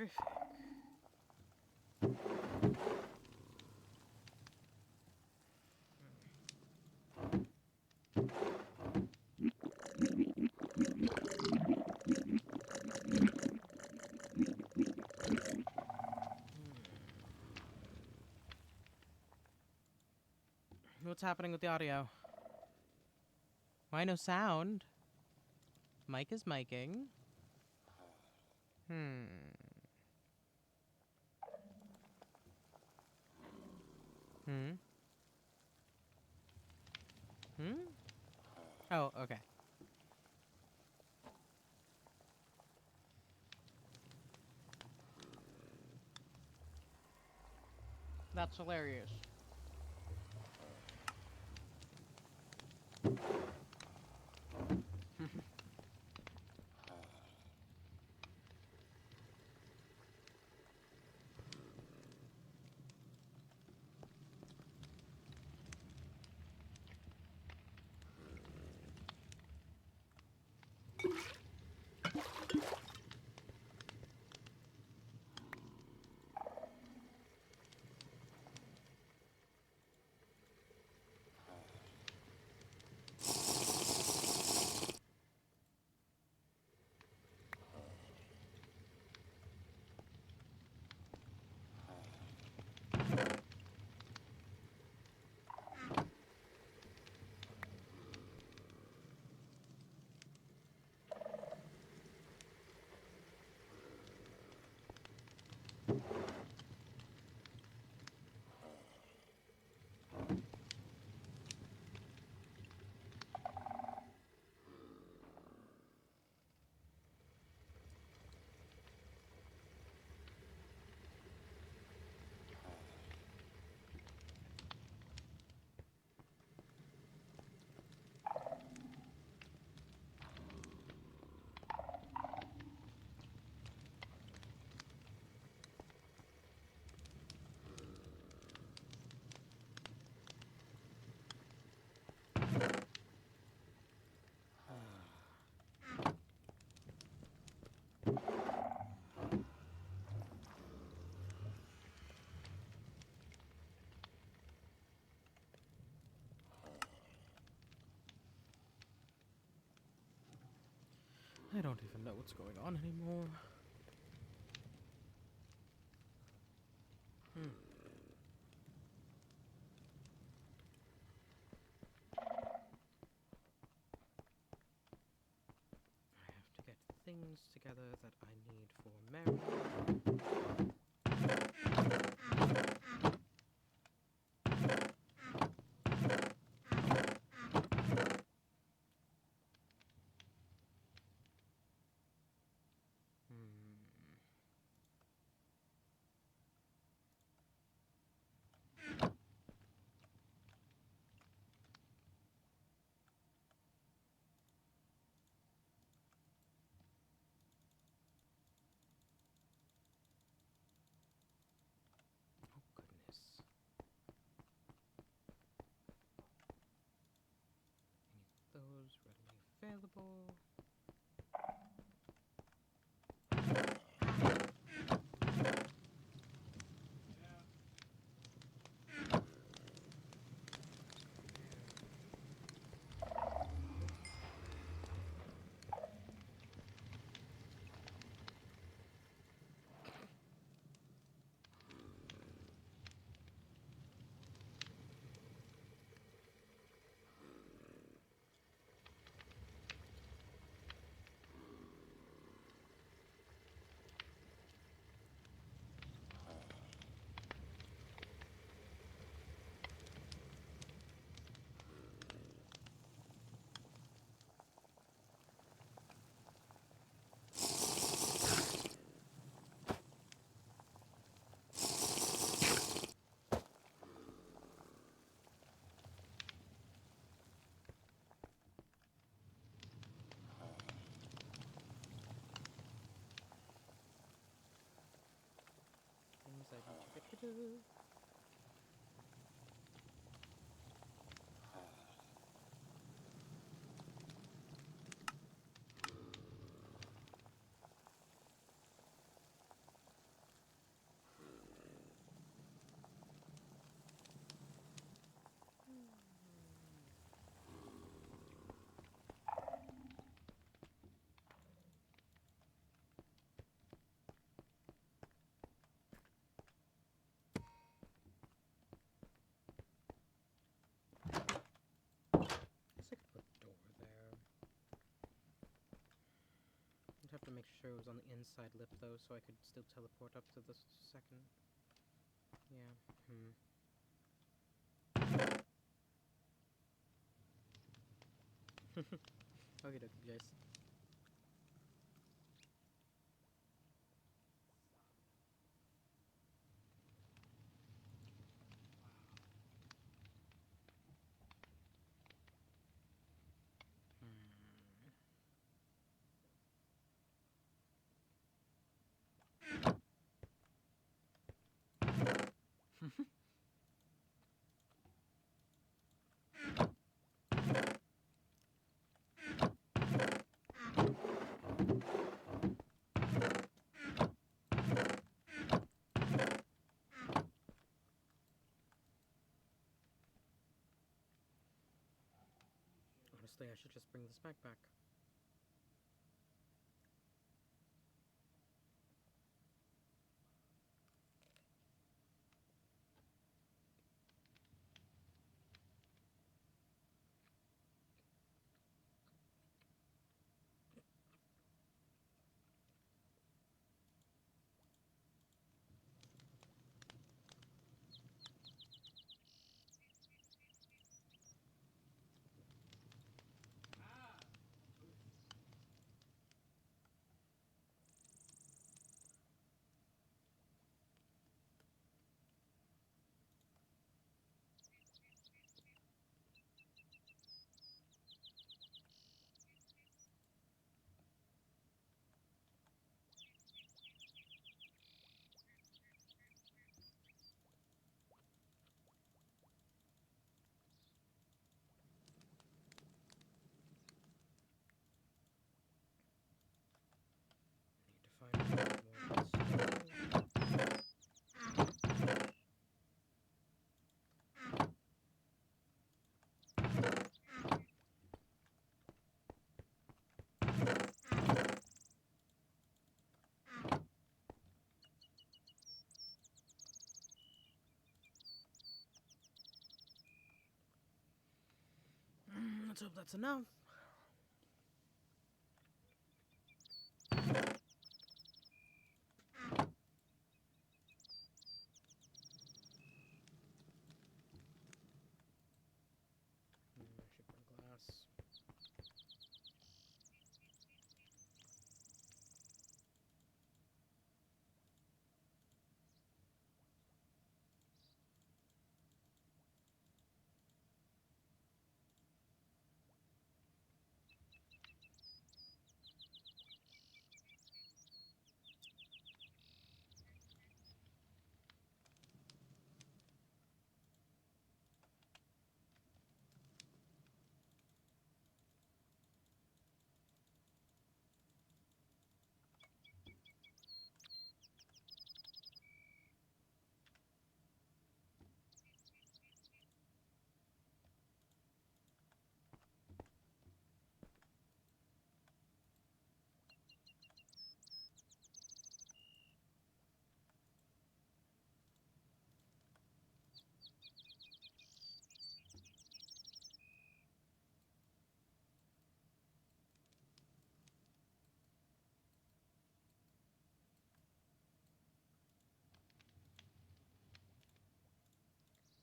Terrific. What's happening with the audio? Why no sound? Mic is miking. Hmm. Hmm? Hmm? Oh, okay. That's hilarious. I don't even know what's going on anymore. I have to get things together that I need for Mary. Oh, goodness. I need those readily available. Things I need to get rid of. make sure it was on the inside lip, though, so I could still teleport up to the second. Yeah, Okay, dokie, guys. Honestly, I should just bring this backpack. Need to find more let's hope that's enough. I should bring glass.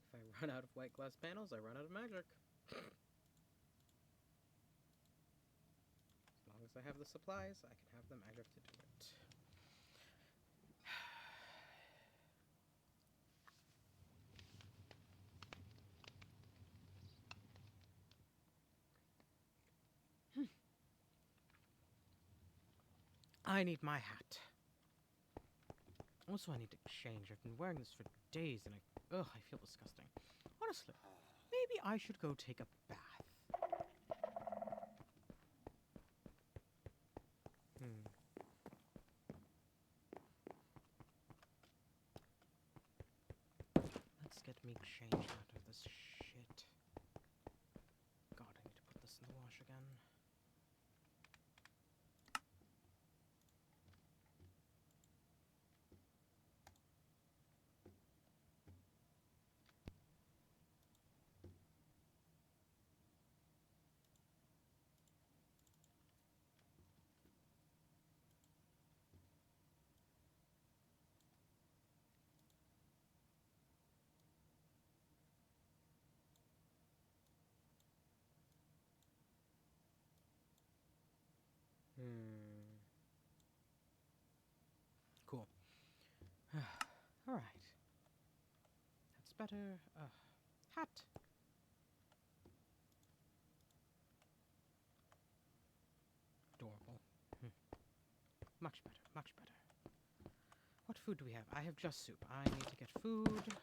If I run out of white glass panels, I run out of magic. As long as I have the supplies, I can have the magic to do it. I need my hat. Also, I need to change. I've been wearing this for days and I feel disgusting. Honestly, maybe I should go take a bath. Let's get me changed out of this shit. God, I need to put this in the wash again. better. Hat. Adorable. Much better, much better. What food do we have? I have just soup. I need to get food.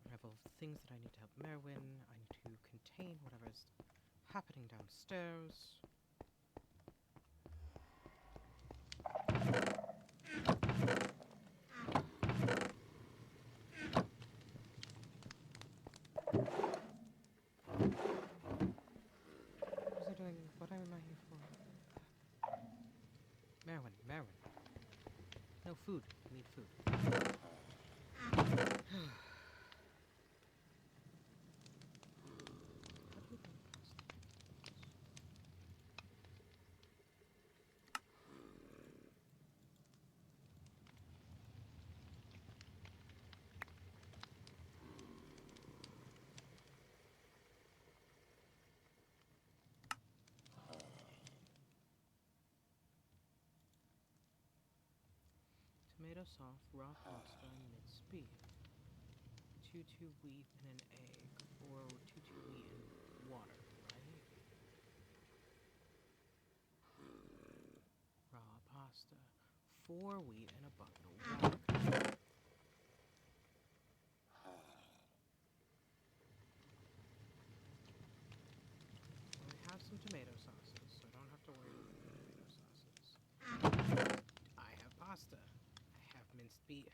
I have all the things that I need to help Merwin. I need to contain whatever's happening downstairs. What was I doing? What am I here for? Merwin, Merwin. No food. I need food. Tomato sauce, raw pasta, minced beef. 2-2 wheat and an egg. Or 2-2 wheat and water, right? Raw pasta. 4 wheat and a bucket of water. Well, I have some tomato sauces, so I don't have to worry about the tomato sauces. I have pasta. I have minced beef.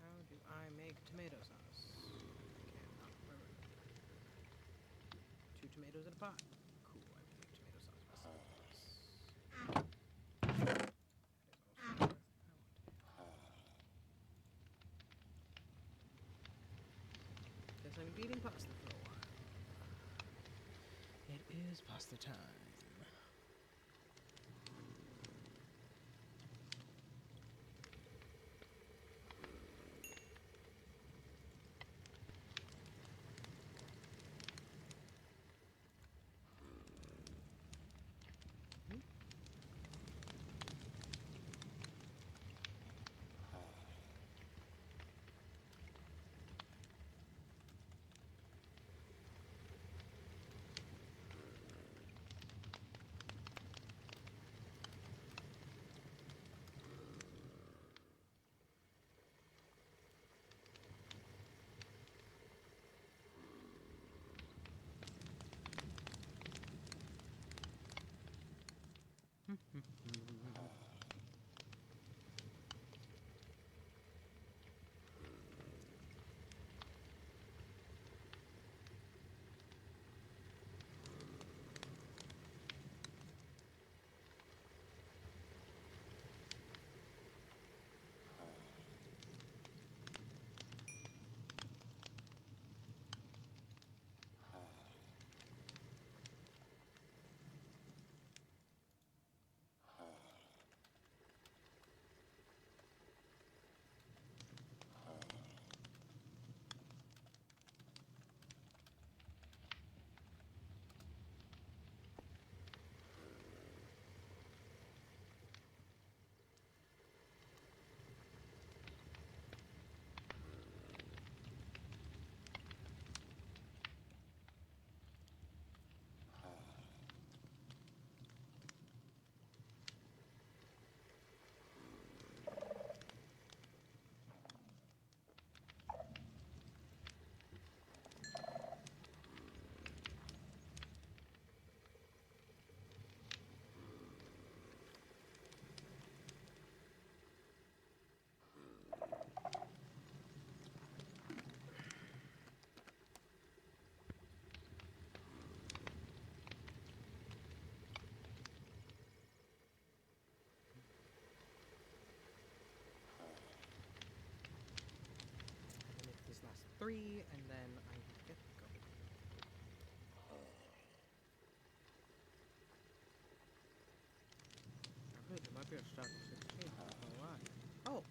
How do I make tomato sauce? Cannot remember. 2 tomatoes in a pot. Cool, I can make tomato sauce myself. That is also worth Guess I'm eating pasta for a while. It is pasta time. 3, and then I will get going. Okay, there might be a stock of 16. I don't know why. Oh!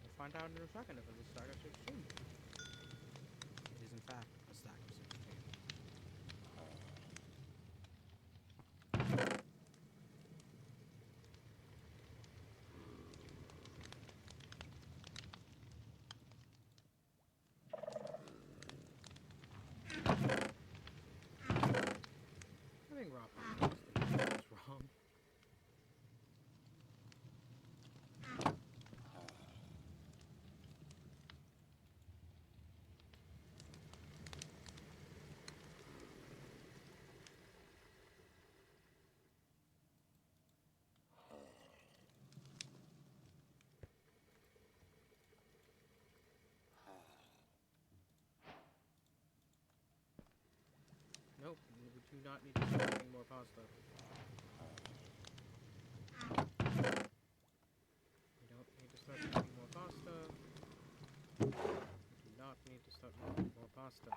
We'll find out in a second if it's a stock of 16. It is, in fact, a stack of 16. Having raw pasta is wrong. Nope, we do not need to start making more pasta. We don't need to start making more pasta. We do not need to start making more pasta.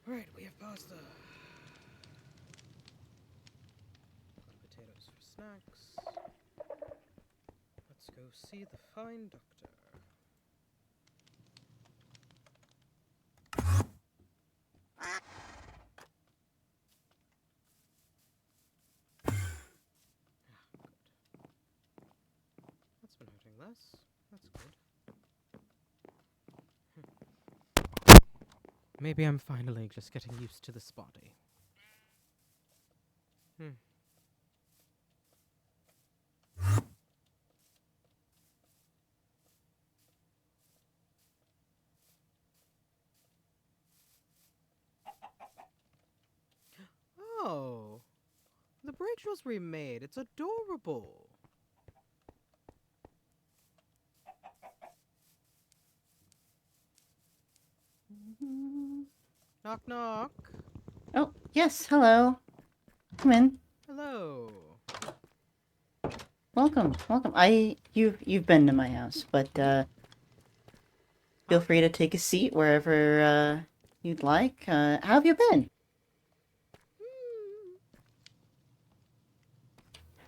Alright, we have pasta. Got potatoes for snacks. Let's go see the fine doctor. Good. That's been hurting less. That's good. Maybe I'm finally just getting used to this body. Oh! The bridge was remade. It's adorable. Knock knock. Oh, yes, hello. Come in. Hello. Welcome. You've been to my house, but feel free to take a seat wherever you'd like. How have you been?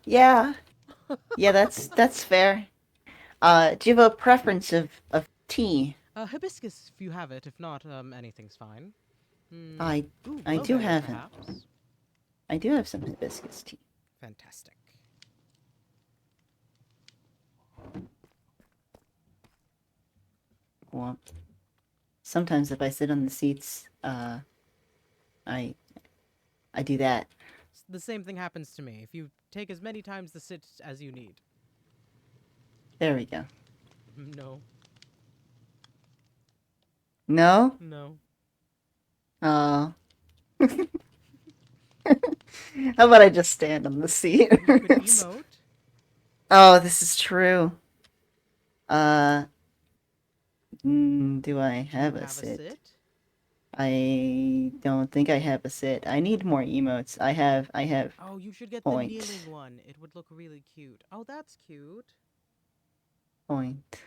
Yeah. Yeah, that's fair. Do you have a preference of tea? Hibiscus if you have it. If not, anything's fine. I Ooh, I do blueberry, have it. perhaps. I do have some hibiscus tea. Fantastic. Well, sometimes if I sit on the seats, I do that. The same thing happens to me. If you take as many times to sit as you need. There we go. No. No? No. How about I just stand on the seat? You could emote. Oh, this is true. Do I have a sit? I don't think I have a sit. I need more emotes. I have Oh, you should get point. the kneeling one. It would look really cute. Oh, that's cute. Point.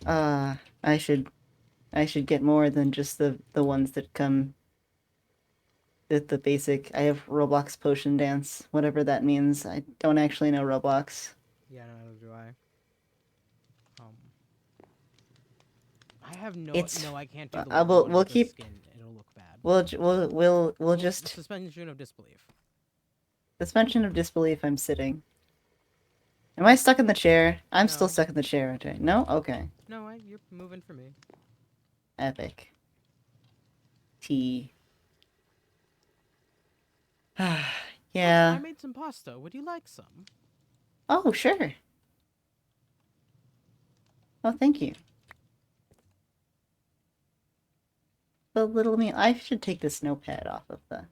I should get more than just the ones that come the basic. I have Roblox potion dance, whatever that means. I don't actually know Roblox. Yeah, neither do I. I have no. It's No, I can't do the one we'll with the keep skin. It'll look bad. We'll just Suspension of disbelief. suspension of disbelief. I'm sitting. Am I stuck in the chair? I'm No. still stuck in the chair, aren't I? No? Okay. No, you're moving for me. Epic. Tea. Yeah. I made some pasta. Would you like some? Oh, sure. Oh, thank you. The little me. I should take this notepad off of the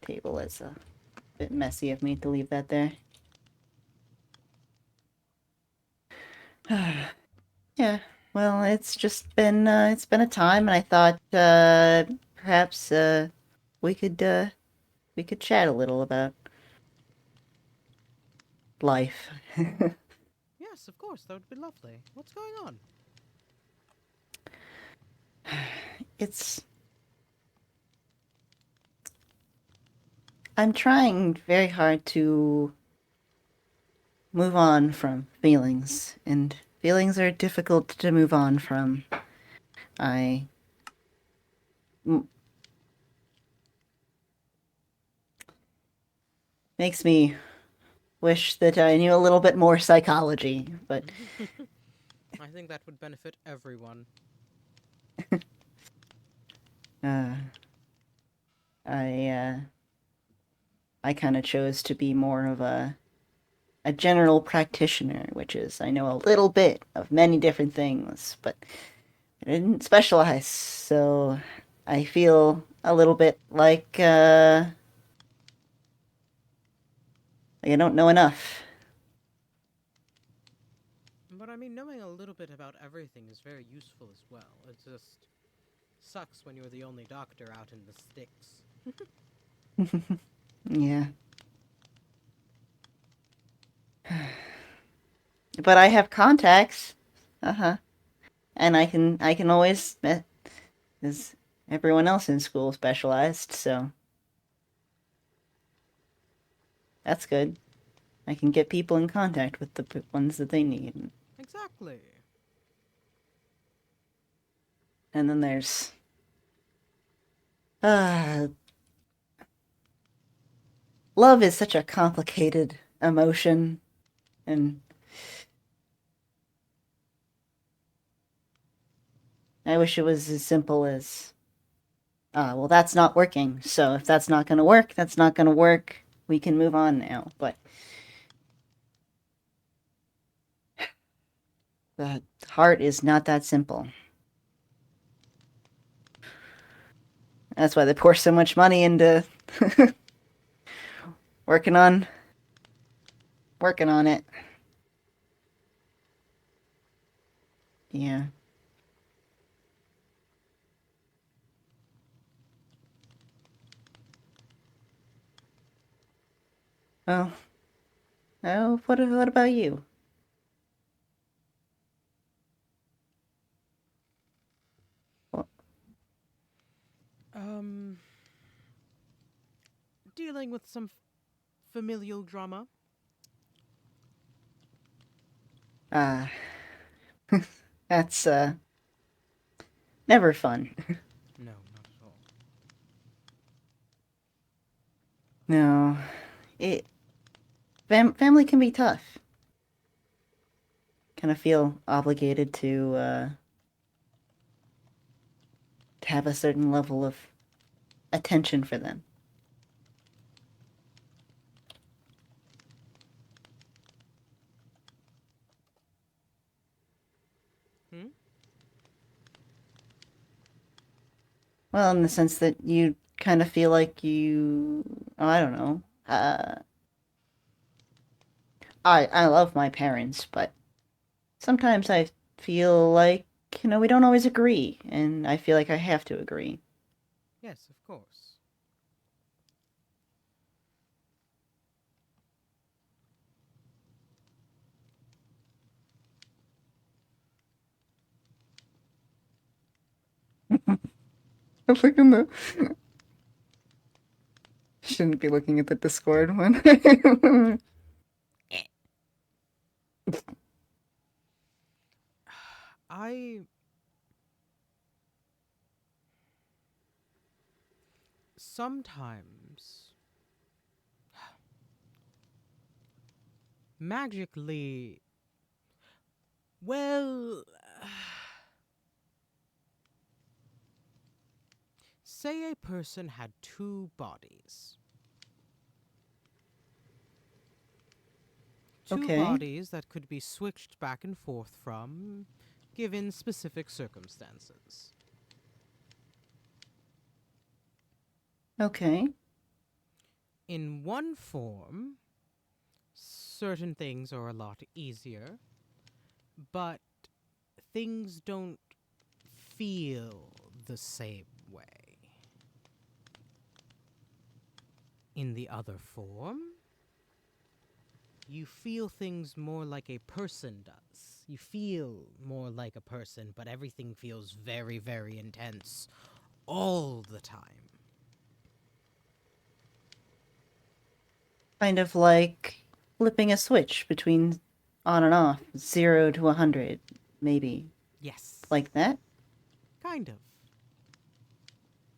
table. It's a bit messy of me to leave that there. Yeah. Well, it's just been it's been a time, and I thought perhaps we could chat a little about life. Yes, of course, that would be lovely. What's going on? It's. I'm trying very hard to move on from feelings, and feelings are difficult to move on from. I. m- Makes me wish that I knew a little bit more psychology, but I think that would benefit everyone. uh, I I kind of chose to be more of a general practitioner, which is I know a little bit of many different things, but I didn't specialize, so I feel a little bit like I don't know enough. But I mean, knowing a little bit about everything is very useful as well. It just sucks when you're the only doctor out in the sticks. Yeah. But I have contacts. Uh-huh. And I can always because everyone else in school specialized, so that's good. I can get people in contact with the ones that they need. Exactly. And then there's uh love is such a complicated emotion, and I wish it was as simple as well, that's not working. So if that's not going to work, that's not going to work. We can move on now. But the heart is not that simple. That's why they pour so much money into working on working on it. Yeah. Oh, what about you? Well, Um, dealing with some familial drama. Uh, that's never fun. No, not at all. No, it family can be tough. Kind of feel obligated to have a certain level of attention for them. Hmm? Well, in the sense that you kind of feel like oh, I don't know. I love my parents, but sometimes I feel like, we don't always agree, and I feel like I have to agree. Yes, of course. I'm looking the Shouldn't be looking at the Discord one. I sometimes magically, well, say a person had two bodies. Two Okay. bodies that could be switched back and forth from, given specific circumstances. Okay. In one form, certain things are a lot easier, but things don't feel the same way. In the other form, You feel things more like a person does. You feel more like a person, but everything feels very, very intense all the time. Kind of like flipping a switch between on and off, 0 to 100, maybe. Yes. Like that? Kind of.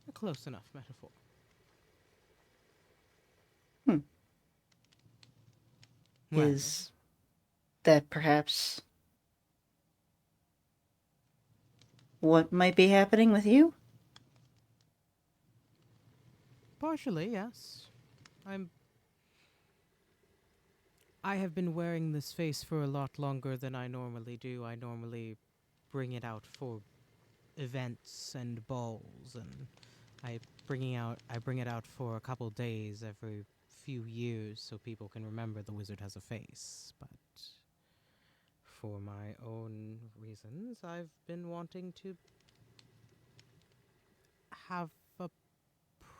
A close enough metaphor. Hmm. Well, Is that perhaps what might be happening with you? partially, yes. I have been wearing this face for a lot longer than I normally do. I normally bring it out for events and balls, and I bring it out for a couple days every few years so people can remember the wizard has a face. But for my own reasons, I've been wanting to have a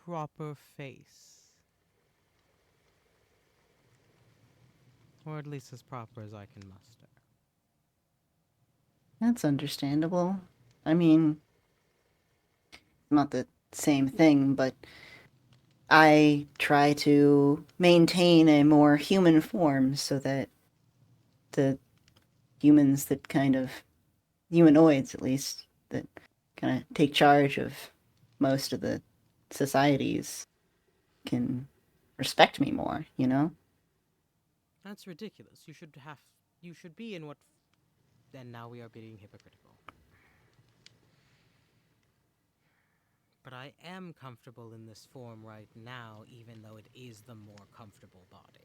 proper face. Or at least as proper as I can muster. That's understandable. I mean, not the same thing, but I try to maintain a more human form so that the humans that kind of, humanoids at least, that kind of take charge of most of the societies can respect me more, you know? That's ridiculous. You should be in what. And now we are being hypocritical. But I am comfortable in this form right now, even though it is the more uncomfortable body.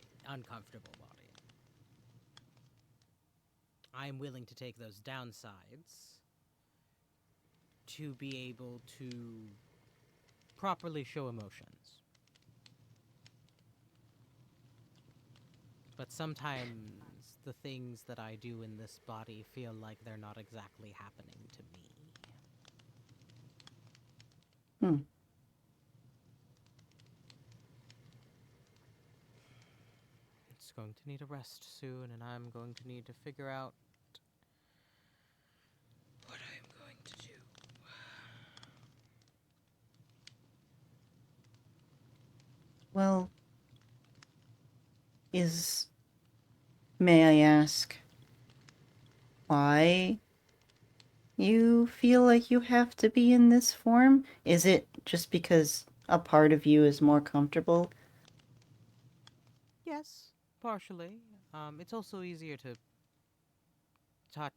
I'm willing to take those downsides to be able to properly show emotions. But sometimes the things that I do in this body feel like they're not exactly happening to me. Hmm. It's going to need a rest soon, and I'm going to need to figure out what I'm going to do. Well, may I ask, why you feel like you have to be in this form? Is it just because a part of you is more comfortable? Yes, partially. It's also easier to touch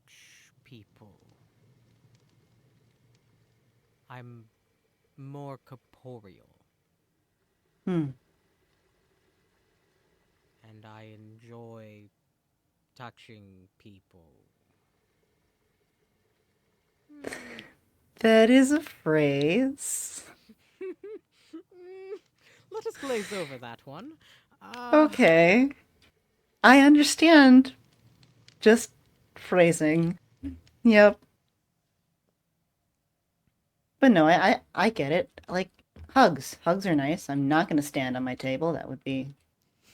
people. I'm more corporeal, Hmm. and I enjoy touching people. That is a phrase. Let us glaze over that one. Okay. I understand. Just phrasing. Yep. But no, I get it. Like, hugs. Hugs are nice. I'm not going to stand on my table. That would be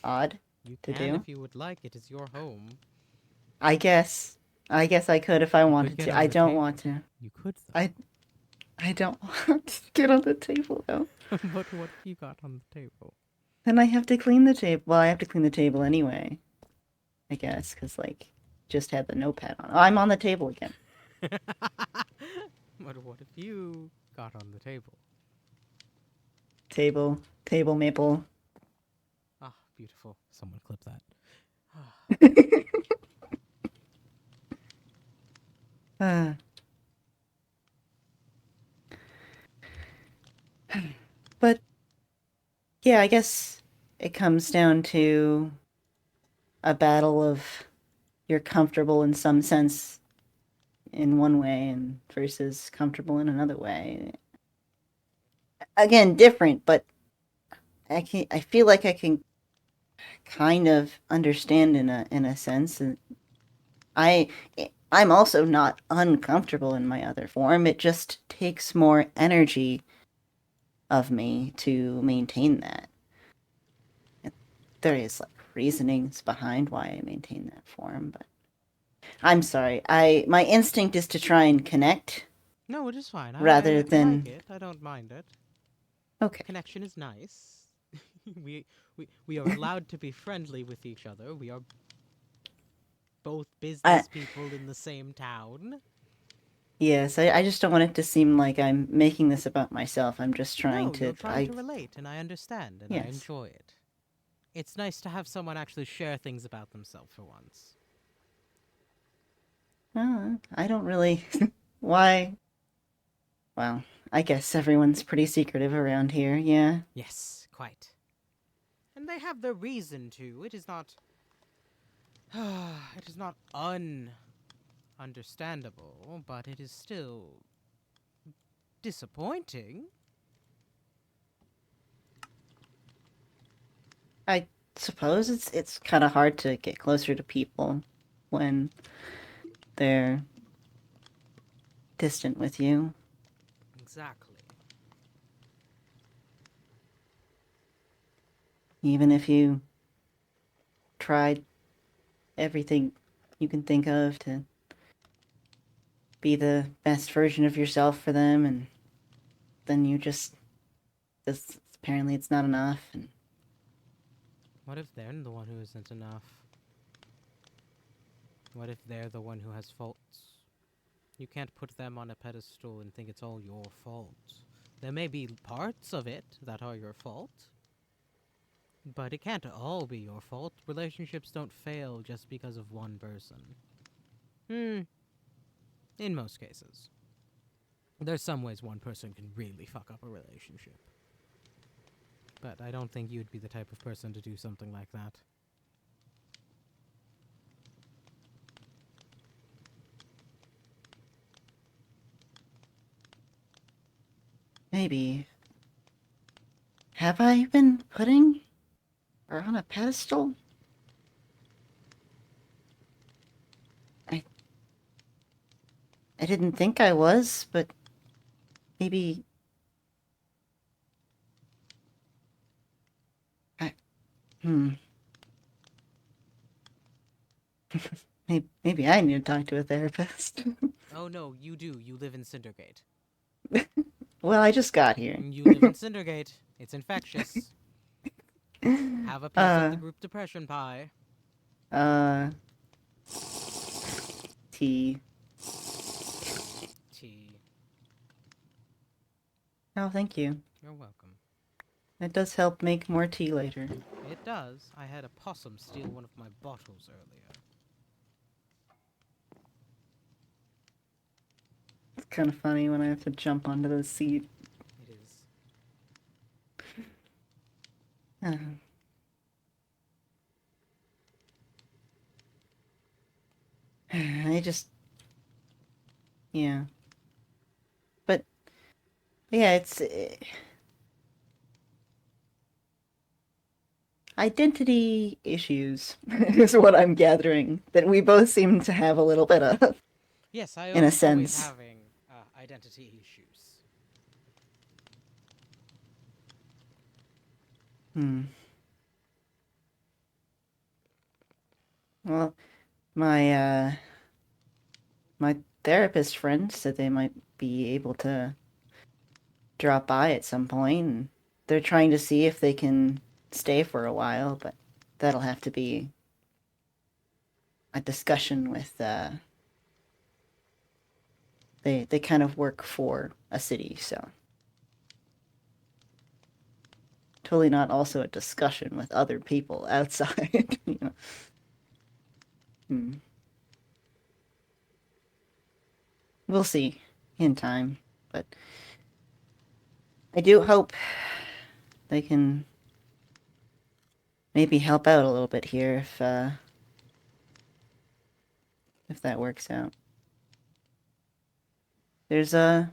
odd You to can do. if you would like. It is your home. I guess. I guess I could if I You could wanted get to. on I the don't table. want to. You could, though. I don't want to get on the table, though. But what if you got on the table? Then I have to clean the table. Well, I have to clean the table anyway. I guess, because, like, just had the notepad on. Oh, I'm on the table again. But what if you got on the table? Table maple. Ah, beautiful. Someone clip that. Uh, but yeah, I guess it comes down to a battle of you're comfortable in some sense in one way and versus comfortable in another way. Again, different, but I feel like I can kind of understand in a sense. And I I'm also not uncomfortable in my other form. It just takes more energy of me to maintain that. There is like reasonings behind why I maintain that form, but I'm sorry. My instinct is to try and connect No, it is fine. rather I like than it. I don't mind it. okay. Connection is nice. we, we are allowed to be friendly with each other. We are both I business people in the same town. yes, I just don't want it to seem like I'm making this about myself. I'm just trying No, you're to trying to relate, and I understand, and I yes. enjoy it. It's nice to have someone actually share things about themselves for once. I don't really why well, I guess everyone's pretty secretive around here, yeah. Yes, quite. And they have their reason to. It is not. It is not understandable, but it is still disappointing. I suppose it's kind of hard to get closer to people when they're distant with you. Exactly. Even if you tried everything you can think of to be the best version of yourself for them, and then you just this apparently it's not enough. And What if they're the one who isn't enough? What if they're the one who has faults? You can't put them on a pedestal and think it's all your fault. There may be parts of it that are your fault, but it can't all be your fault. Relationships don't fail just because of one person. In most cases. There's some ways one person can really fuck up a relationship. But I don't think you'd be the type of person to do something like that. maybe have I been putting her on a pedestal? I I didn't think I was, but maybe I hmm. Maybe I need to talk to a therapist. Oh no, you do. You live in Cindergate. Well, I just got here. You live in Cindergate. It's infectious. Have a piece of the uh, group depression pie. uh, tea. Tea. Oh, thank you. You're welcome. That does help make more tea later. It does. I had a possum steal one of my bottles earlier. It's kind of funny when I have to jump onto the seat. It is. Uh, I just, yeah. But, yeah, it's identity issues is what I'm gathering that we both seem to have a little bit of, Yes, I in a am always sense. having identity issues. Hmm. Well, my my therapist friend said they might be able to drop by at some point. And they're trying to see if they can stay for a while, but that'll have to be a discussion with they kind of work for a city, so totally not also a discussion with other people outside. You know? Hmm. We'll see in time, but I do hope they can maybe help out a little bit here if that works out. There's I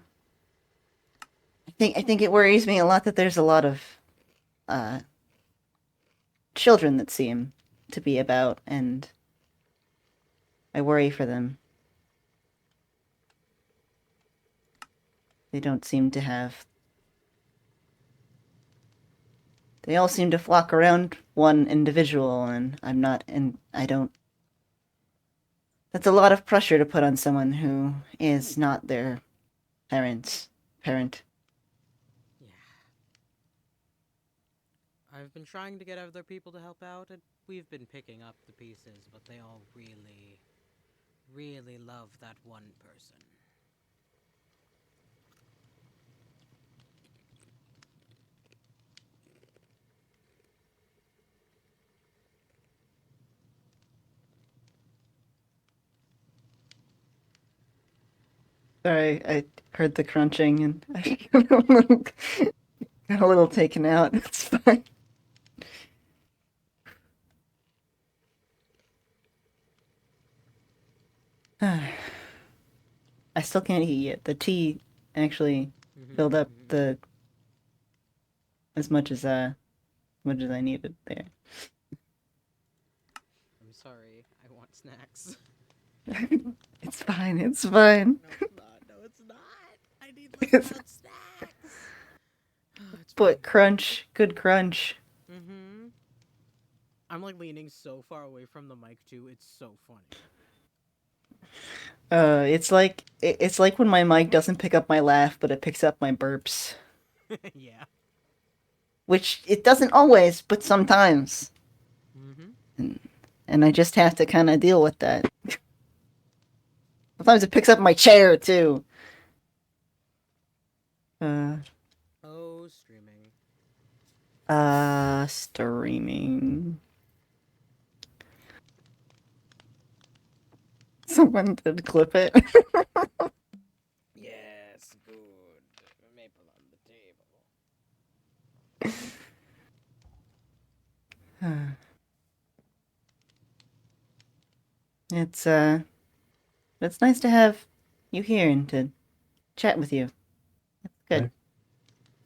think it worries me a lot that there's a lot of uh children that seem to be about, and I worry for them. They don't seem to have. They all seem to flock around one individual, and I'm not, and I don't. That's a lot of pressure to put on someone who is not their parent. Yeah. I've been trying to get other people to help out, and we've been picking up the pieces, but they all really, really love that one person. Sorry, I heard the crunching and I got a little taken out. It's fine. I still can't eat yet. The tea actually filled up the as much as I needed there. I'm sorry, I want snacks. It's fine. It's fine. No, it's not. No, it's not. I need less about snacks. It's But crunch, good crunch. Mm-hmm. I'm like leaning so far away from the mic too. It's so funny. It's like when my mic doesn't pick up my laugh, but it picks up my burps. Yeah. Which it doesn't always, but sometimes. Mm-hmm. And I just have to kind of deal with that. Sometimes it picks up my chair too. Oh, streaming. Streaming. Someone did clip it. Yes, good. Maple on the table. It's nice to have you here and to chat with you. That's good.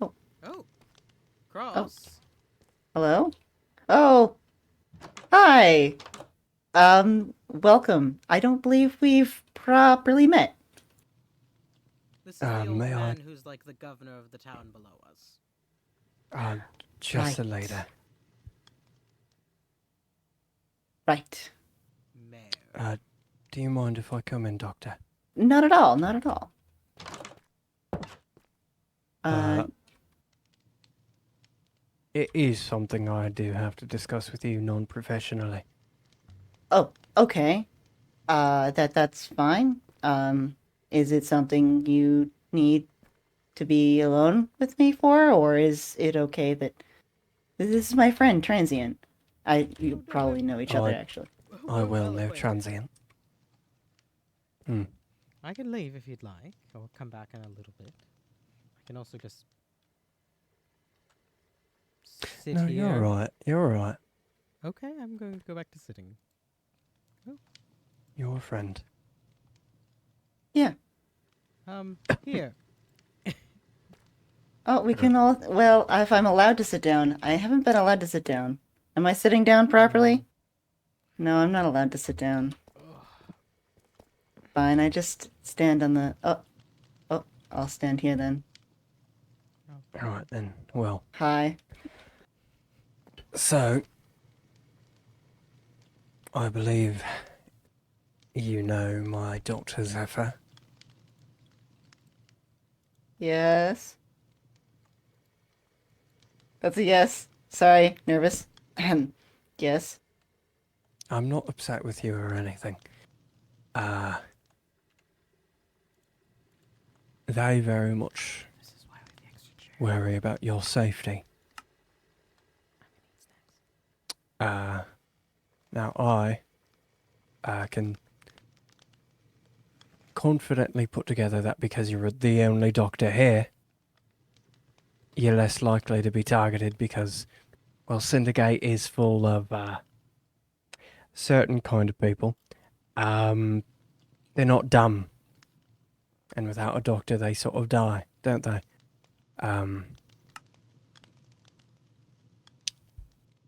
Oh, Cross. Hello? Oh, hi. Welcome. I don't believe we've properly met. This is the old may man I- who's like the governor of the town below us. Just a Right. leader. Right. Mayor. Do you mind if I come in, Doctor? Not at all. Not at all. It is something I do have to discuss with you non-professionally. Oh, okay. That's fine. Is it something you need to be alone with me for, or is it okay that this is my friend Transient? You probably know each other actually. I will Well know acquainted. transient. I can leave if you'd like, or come back in a little bit. I can also just sit No, here. you're right. You're right. Okay, I'm going to go back to sitting. You're a friend. Yeah. Here. Oh, we can all. Well, if I'm allowed to sit down, I haven't been allowed to sit down. Am I sitting down properly? No, I'm not allowed to sit down. Fine, I just stand on the. Oh, I'll stand here then. All right then. Well, Hi. so I believe you know my Dr. Zephyr. Yes. That's a yes. Sorry, nervous. Yes. I'm not upset with you or anything. They very much This is why we have the extra chair. worry about your safety. I'm gonna eat snacks. Now I can confidently put together that because you're the only doctor here, you're less likely to be targeted because, well, Syndicate is full of certain kind of people. They're not dumb, and without a doctor, they sort of die, don't they?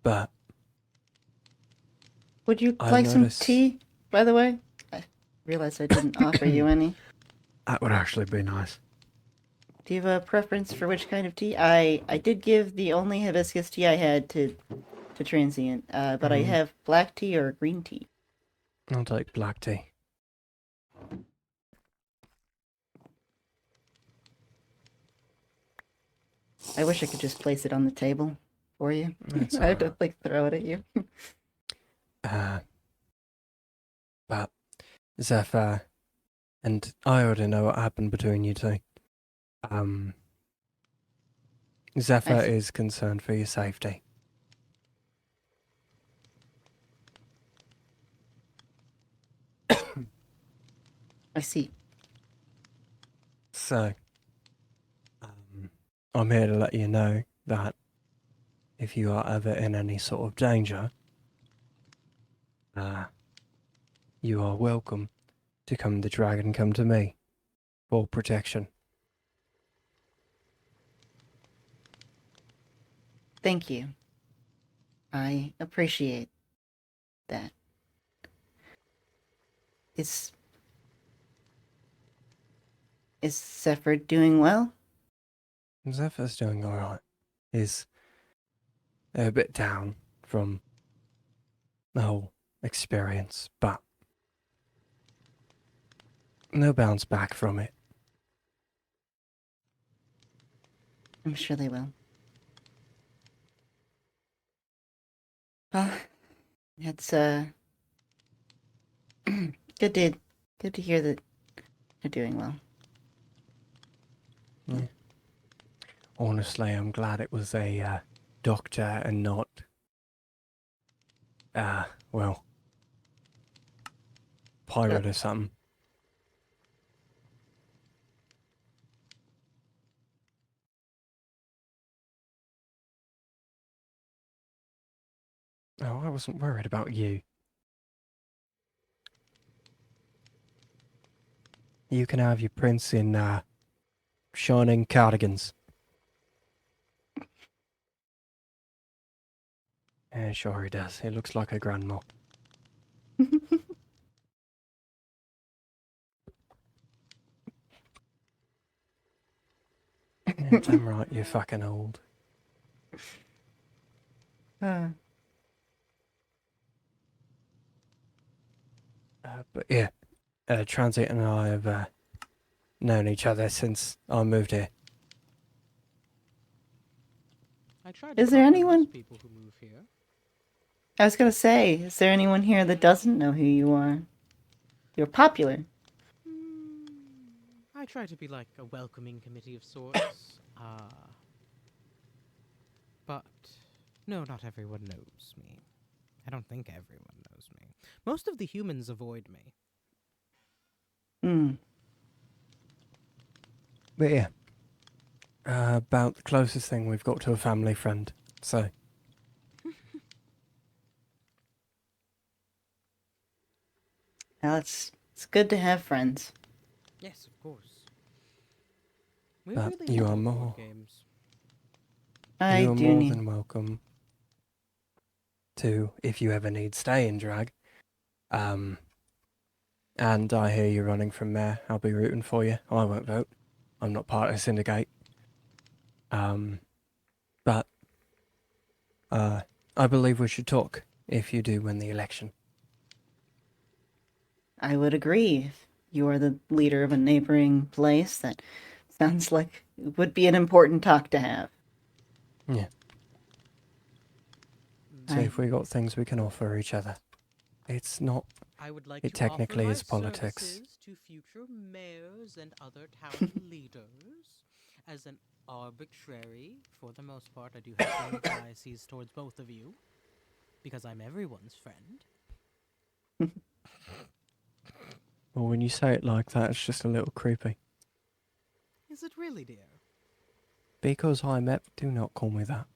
But Would you I've like some noticed- tea, by the way? I realized I didn't offer you any. that would actually be nice. Do you have a preference for which kind of tea? I did give the only hibiscus tea I had to to transient, but I Mhm. have black tea or green tea. I'll take black tea. I wish I could just place it on the table for you. That's I have to alright. like throw it at you. But Zephyr, and I already know what happened between you two. Zephyr see. is concerned for your safety. I see. So, I'm here to let you know that if you are ever in any sort of danger, you are welcome to come to Dragon, come to me for protection. Thank you. I appreciate that. Is Zephyr doing well? Zephyr's doing alright. He's a bit down from the whole experience, but no bounce back from it. I'm sure they will. Well, it's good to hear that they're doing well. Yeah. Honestly, I'm glad it was a doctor and not, well, pirate or something. Oh, I wasn't worried about you. You can have your prince in shining cardigans. Yeah, sure he does. He looks like a grandma. Yeah, damn right, you're fucking old. But yeah, Transit and I have known each other since I moved here. I tried to Is there talk to anyone- most people who move here. I was gonna say, is there anyone here that doesn't know who you are? You're popular. I try to be like a welcoming committee of sorts. But no, not everyone knows me. I don't think everyone knows me. Most of the humans avoid me. Hmm. But yeah, about the closest thing we've got to a family friend. So, Well, it's good to have friends. Yes, of course. We but really you need are more board more, games. I you are do more need. than welcome to, if you ever need stay in drag. And I hear you're running for mayor. I'll be rooting for you. I won't vote. I'm not part of Syndicate. But I believe we should talk if you do win the election. I would agree. If you are the leader of a neighboring place, that sounds like it would be an important talk to have. Yeah. So I- if we got things we can offer each other, it's not. I would like It to technically offer is my politics. services to future mayors and other town leaders as an arbitrary, for the most part. I do have some biases towards both of you because I'm everyone's friend. Well, when you say it like that, it's just a little creepy. Is it really, dear? Because I met. Do not call me that.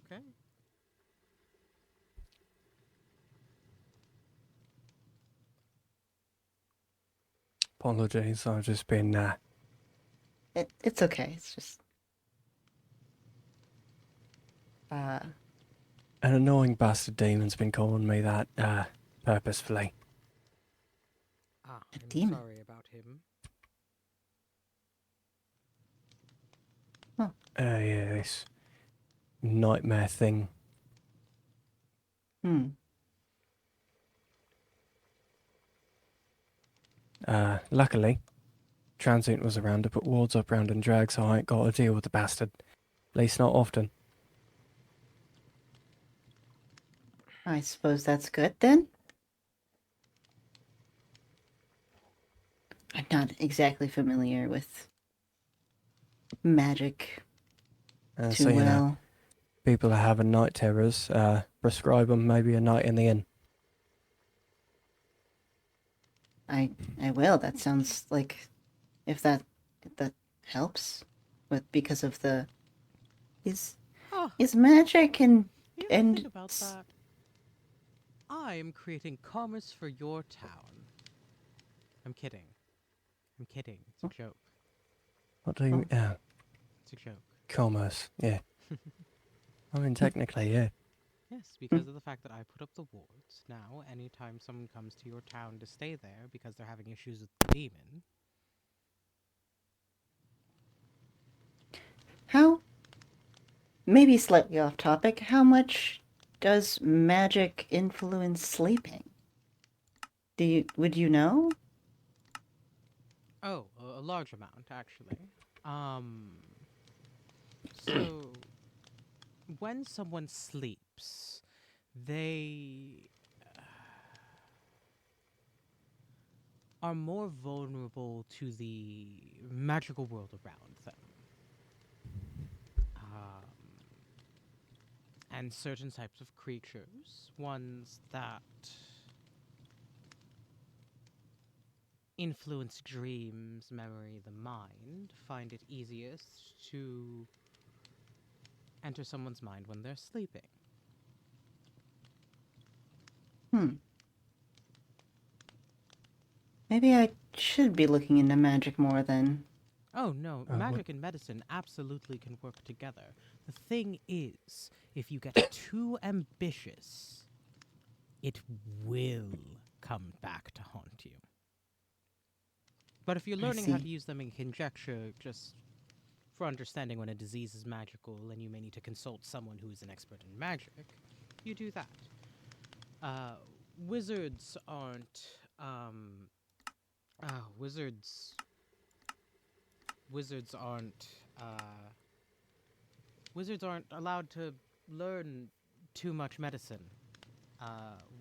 Okay. Apologies. I've just been. It's okay. It's just. An annoying bastard demon's been calling me that purposefully. Ah, A I'm demon. sorry about him. Yes. nightmare thing. Hmm. Luckily, Transient was around to put wards up round and drag, so I ain't got to deal with the bastard. At least not often. I suppose that's good then. I'm not exactly familiar with magic So, too well. people are having night terrors. Prescribe them maybe a night in the inn. I will. That sounds like if that helps with because of the is Oh, is magic and you ever and think about that? I am creating commerce for your town. I'm kidding. I'm kidding. It's a joke. What do you... Oh. It's a joke. Commerce, yeah. I mean, technically, yeah. Yes, because of the fact that I put up the wards. Now, anytime someone comes to your town to stay there because they're having issues with the demon, How maybe slightly off topic, how much does magic influence sleeping? Would you know? oh, a large amount actually. So when someone sleeps, they are more vulnerable to the magical world around them. And certain types of creatures, ones that influence dreams, memory, the mind, find it easiest to enter someone's mind when they're sleeping. Hmm. Maybe I should be looking into magic more then. Oh no, What? magic and medicine absolutely can work together. The thing is, if you get too ambitious, it will come back to haunt you. But if you're I learning how to see. use them in conjecture, just for understanding when a disease is magical and you may need to consult someone who is an expert in magic, you do that. Wizards aren't. Wizards. Wizards aren't. Wizards aren't allowed to learn too much medicine.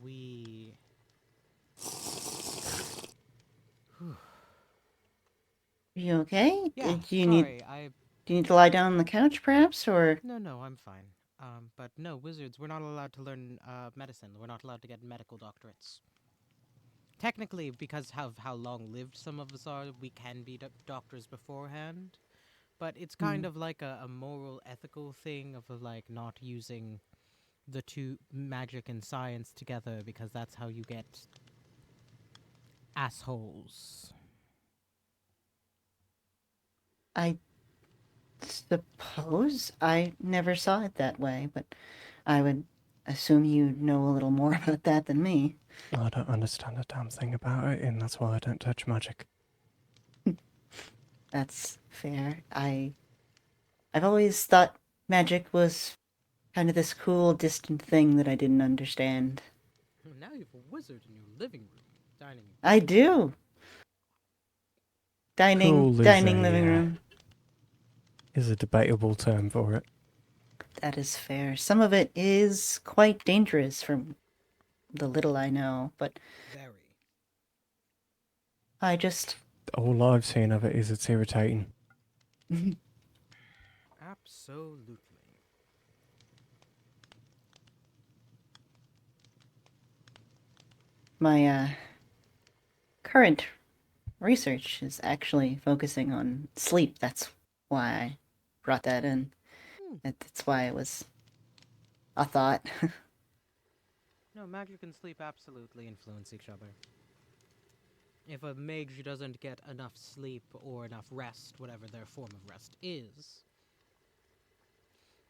We. Are you okay? Yeah, Do sorry. you need to lie down on the couch perhaps or No, I'm fine. But no, wizards, we're not allowed to learn medicine. We're not allowed to get medical doctorates. Technically, because of how long-lived some of us are, we can be doctors beforehand. But it's kind of like a moral, ethical thing of like not using the two magic and science together because that's how you get assholes. I suppose I never saw it that way, but I would assume you know a little more about that than me. I don't understand a damn thing about it, and that's why I don't touch magic. That's fair. I've always thought magic was kind of this cool, distant thing that I didn't understand. Now you have a wizard in your living room, dining room. I do. Cool Dining living room. is a debatable term for it. That is fair. Some of it is quite dangerous from the little I know, but Very. I just All I've seen of it is it's irritating. Absolutely. my current research is actually focusing on sleep. That's why I brought that in. That's why it was a thought. No, magic and sleep absolutely influence each other. If a mage doesn't get enough sleep or enough rest, whatever their form of rest is,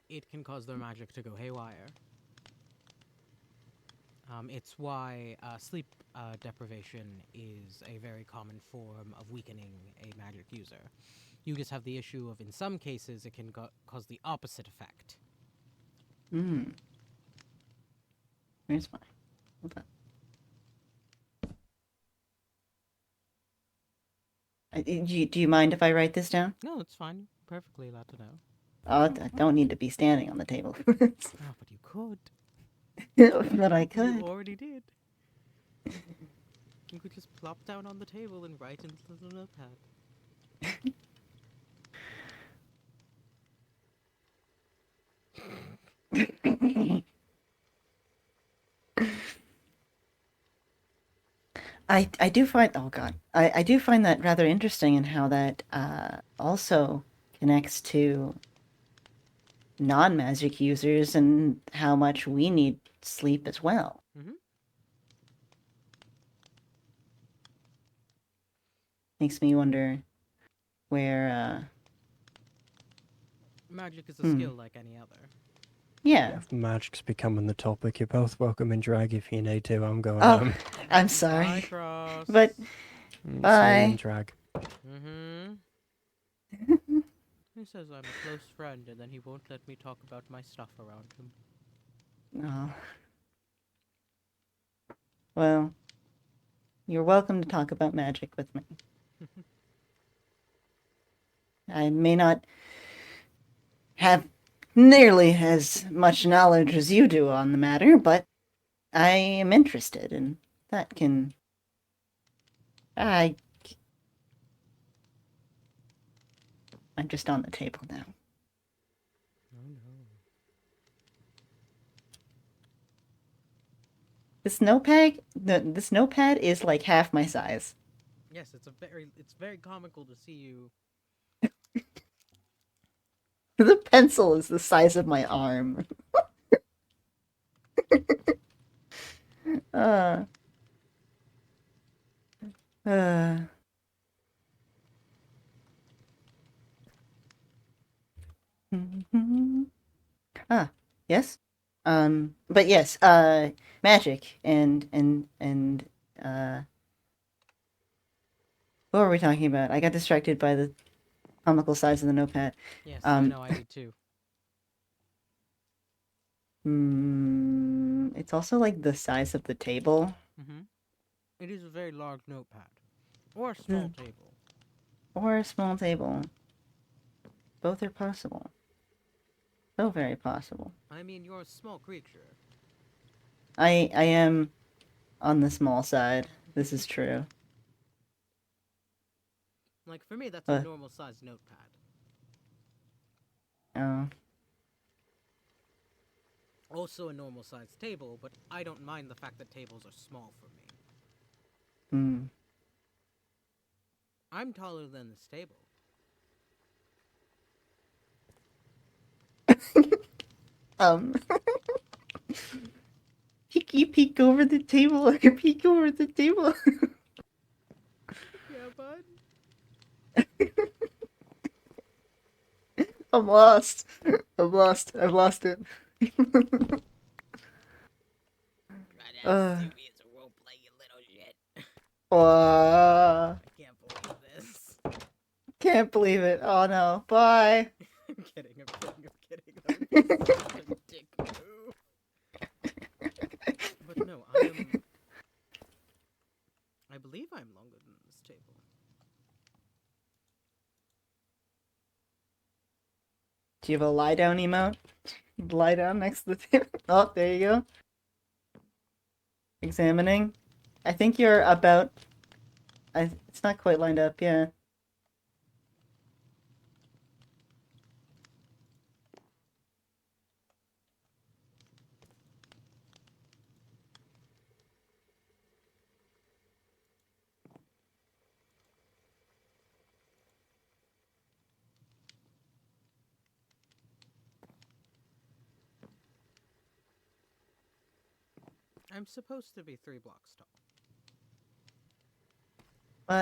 it can cause their magic to go haywire. It's why sleep deprivation is a very common form of weakening a magic user. You just have the issue of, in some cases, it can cause the opposite effect. Hmm. Where's mine? Hold on. Do you mind if I write this down? No, it's fine. Perfectly allowed to know. I don't need to be standing on the table. Ah, but you could. But I You could. already did. You could just plop down on the table and write in the little notepad. I do find, oh god, I do find that rather interesting in how that also connects to non-magic users and how much we need sleep as well. Mm-hmm. Makes me wonder where, Magic is a Hmm. skill like any other. yeah. If magic's becoming the topic, you're both welcome in drag if you need to. I'm going Oh, home. I'm Bye, sorry. Cross. But, See you in bye. drag. Mm-hmm. He says I'm a close friend, and then he won't let me talk about my stuff around him. Oh. Well, you're welcome to talk about magic with me. I may not have nearly as much knowledge as you do on the matter, but I am interested, and that can. I. I'm just on the table now. Oh no. This notepad is like half my size. Yes, it's very comical to see you. The pencil is the size of my arm. uh, uh. Ah, yes. But yes, magic and what were we talking about? I got distracted by the comical size of the notepad. Yes, I know. I did too. It's also like the size of the table. Mm-hmm. It is a very large notepad, or a small table. Or a small table. Both are possible. So very possible. I mean, you're a small creature. I am on the small side. This is true. Like for me, that's a Uh, normal sized notepad. oh. Also a normal sized table, but I don't mind the fact that tables are small for me. Hmm. I'm taller than this table. Um. You peek over the table. I peek over the table. Yeah, bud. I'm lost. I'm lost. I've lost it. Uh. serious roleplay, you little shit. Uh, I can't believe this. can't believe it. Oh no. Bye. I'm kidding. That would be such a dick move. But no, I believe I'm longer than this table. Do you have a lie down emote? Lie down next to the table. Oh, there you go. Examining. I think you're about. It's not quite lined up. Yeah. I'm supposed to be 3 blocks tall.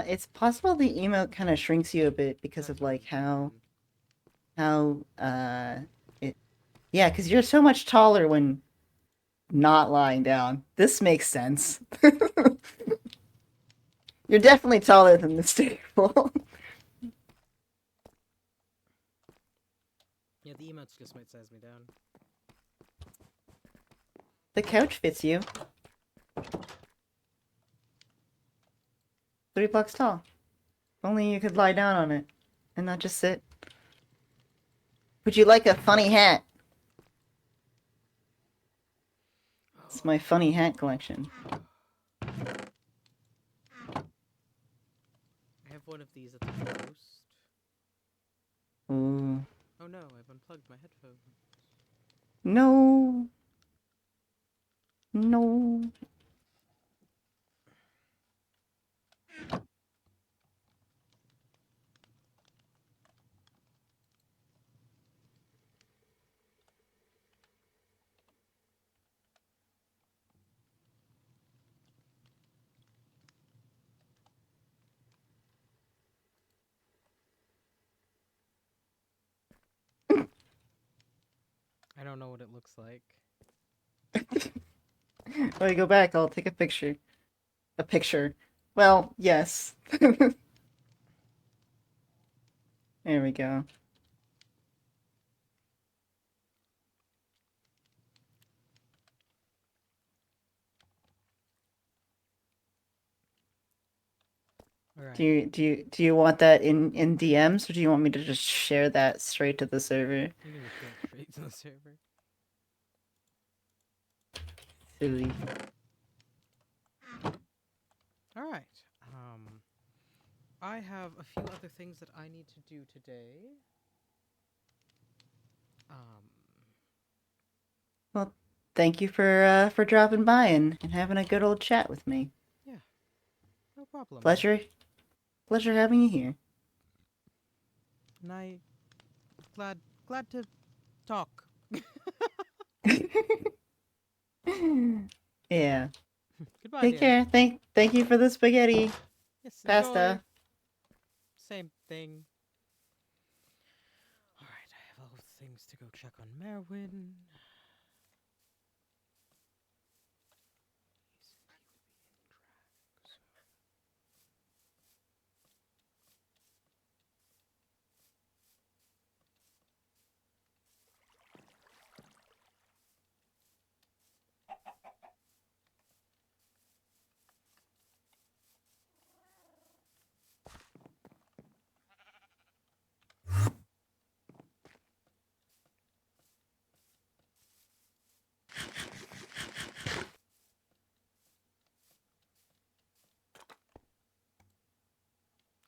It's possible the emote kind of shrinks you a bit because That's of what like I'm how it. Yeah, because you're so much taller when not lying down. This makes sense. You're definitely taller than this table. Yeah, the emotes just might size me down. The couch fits you. 3 blocks tall. If only you could lie down on it and not just sit. Would you like a funny hat? It's my funny hat collection. I have one of these at the post. Ooh. Oh no, I've unplugged my headphones. No. No. I don't know what it looks like. When I go back, I'll take a picture. A picture. Well, yes. There we go. Alright. Do you want that in DMs, or do you want me to just share that straight to the server? You can just share it straight to the server. Silly. Alright. I have a few other things that I need to do today. Thank you for dropping by and having a good old chat with me. No problem. Pleasure having you here. And I glad to talk. Yeah. Goodbye, Take dear. care. Thank you for the spaghetti. Yes, Pasta. enjoy. Same thing. Alright, I have all the things to go check on Merwin.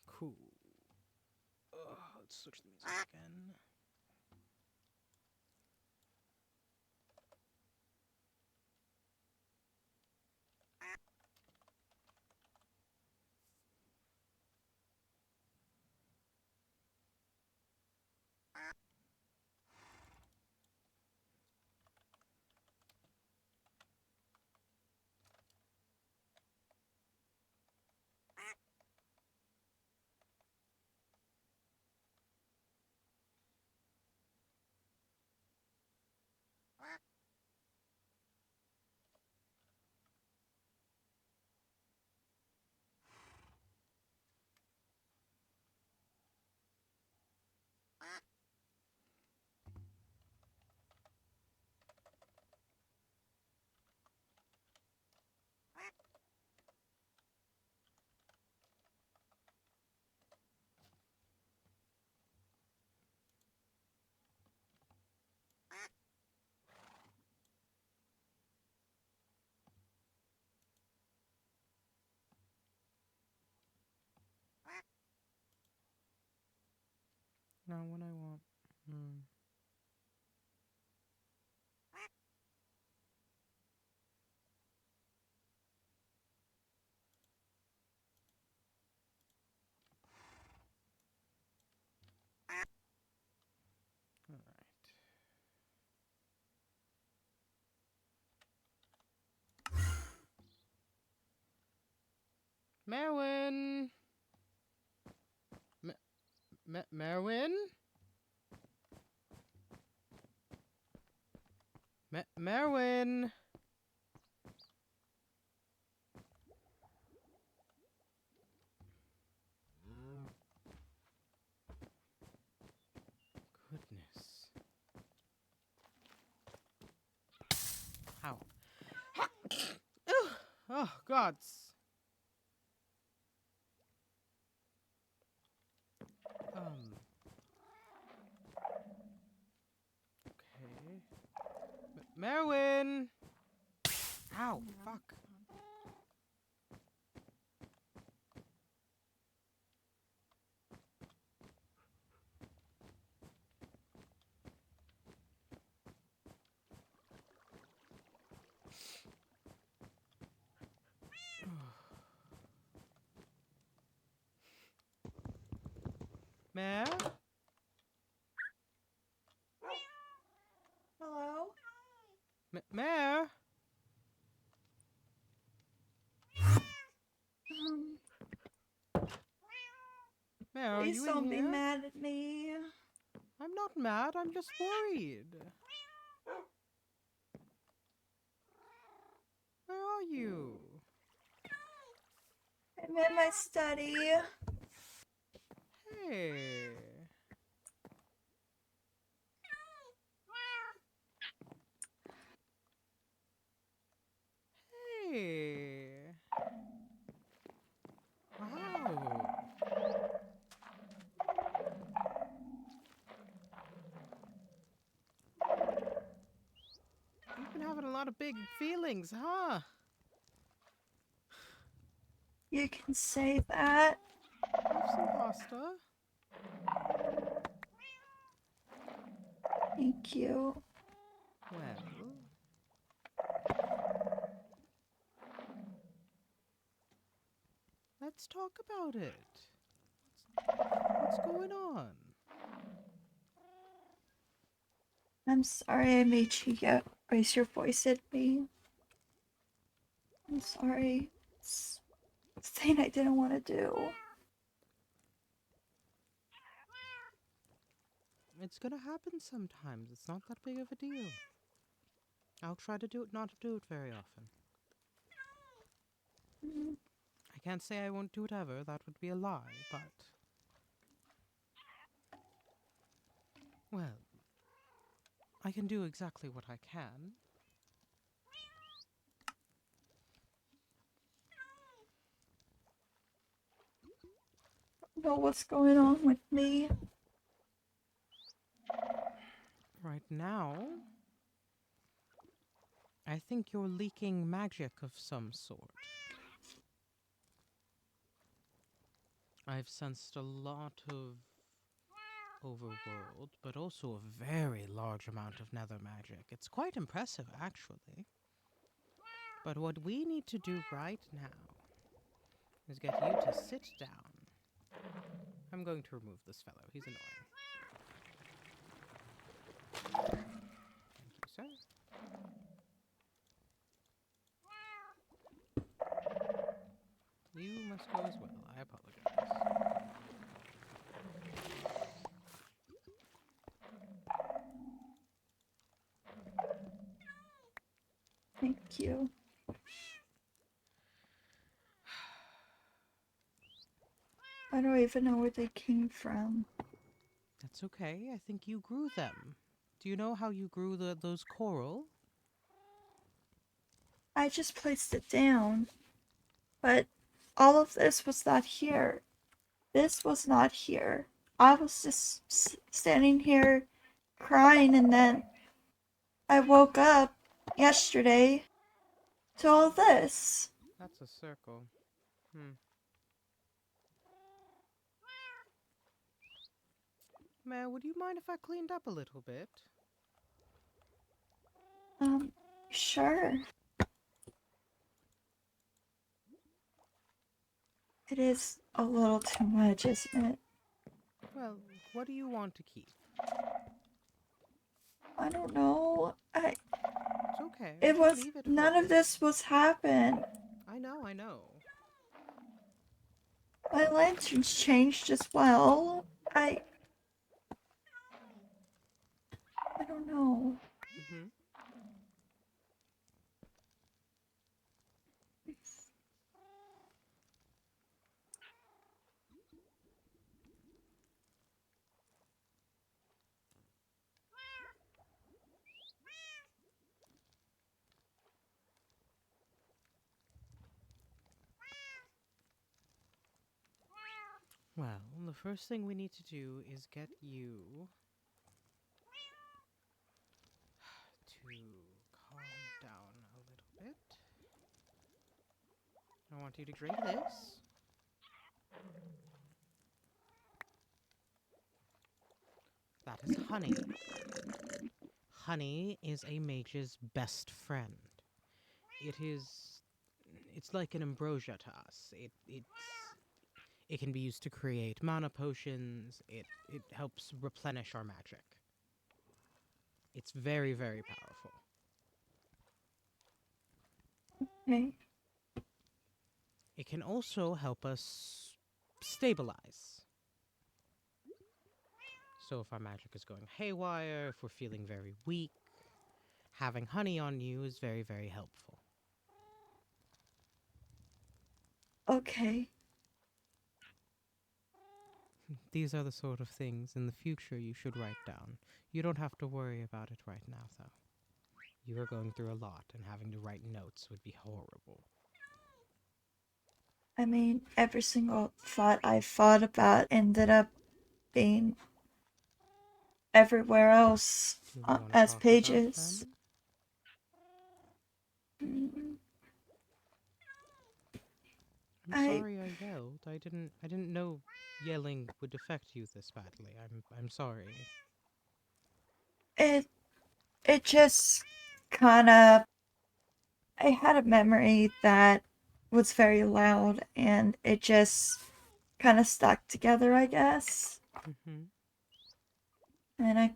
Cool. Let's switch the music again. Not what I want. Alright. Merwin! Merwin? Merwin! Goodness. How? Oh, gods. Okay. Merwin! Ow, fuck. Mare? Hello? Mare? Um, Mare, are please you in don't be here? mad at me. I'm not mad, I'm just worried. Where are you? I'm in my study. Hey. Hey. Wow. You've been having a lot of big feelings, huh? You can say that. Have some pasta. Thank you. Well, let's talk about it. What's going on? I'm sorry I made you raise your voice at me. I'm sorry. It's a thing I didn't want to do. It's gonna happen sometimes. It's not that big of a deal. I'll try to not do it very often. Mm, I can't say I won't do it ever. That would be a lie, but... Well, I can do exactly what I can. know what's going on with me. Right now, I think you're leaking magic of some sort. I've sensed a lot of overworld, but also a very large amount of nether magic. It's quite impressive, actually. But what we need to do right now is get you to sit down. I'm going to remove this fellow. He's annoying. Thank you, sir. You must go as well. I apologize. Thank you. I don't even know where they came from. That's okay. I think you grew them. Do you know how you grew those coral? I just placed it down. But all of this was not here. This was not here. I was just standing here crying, and then I woke up yesterday to all this. That's a circle. Mare, would you mind if I cleaned up a little bit? Sure. It is a little too much, isn't it? Well, what do you want to keep? I don't know. It's okay. It We can was leave it none for of this was happen. I know, I know. My lanterns changed as well. I don't know. Mm-hmm. Well, the first thing we need to do is get you to calm down a little bit. I want you to drink this. That is honey. Honey is a mage's best friend. It's like an ambrosia to us. It can be used to create mana potions. It helps replenish our magic. It's very, very powerful. Okay. It can also help us stabilize. So if our magic is going haywire, if we're feeling very weak, having honey on you is very, very helpful. Okay. These are the sort of things in the future you should write down. You don't have to worry about it right now, though. You are going through a lot, and having to write notes would be horrible. I mean, every single thought I thought about ended up being everywhere else You want to as talk pages. about them? Mm, I'm I sorry I yelled. I didn't know yelling would affect you this badly. I'm sorry. it it just kind of, I had a memory that was very loud and it just kind of stuck together, I guess. Mm-hmm. And I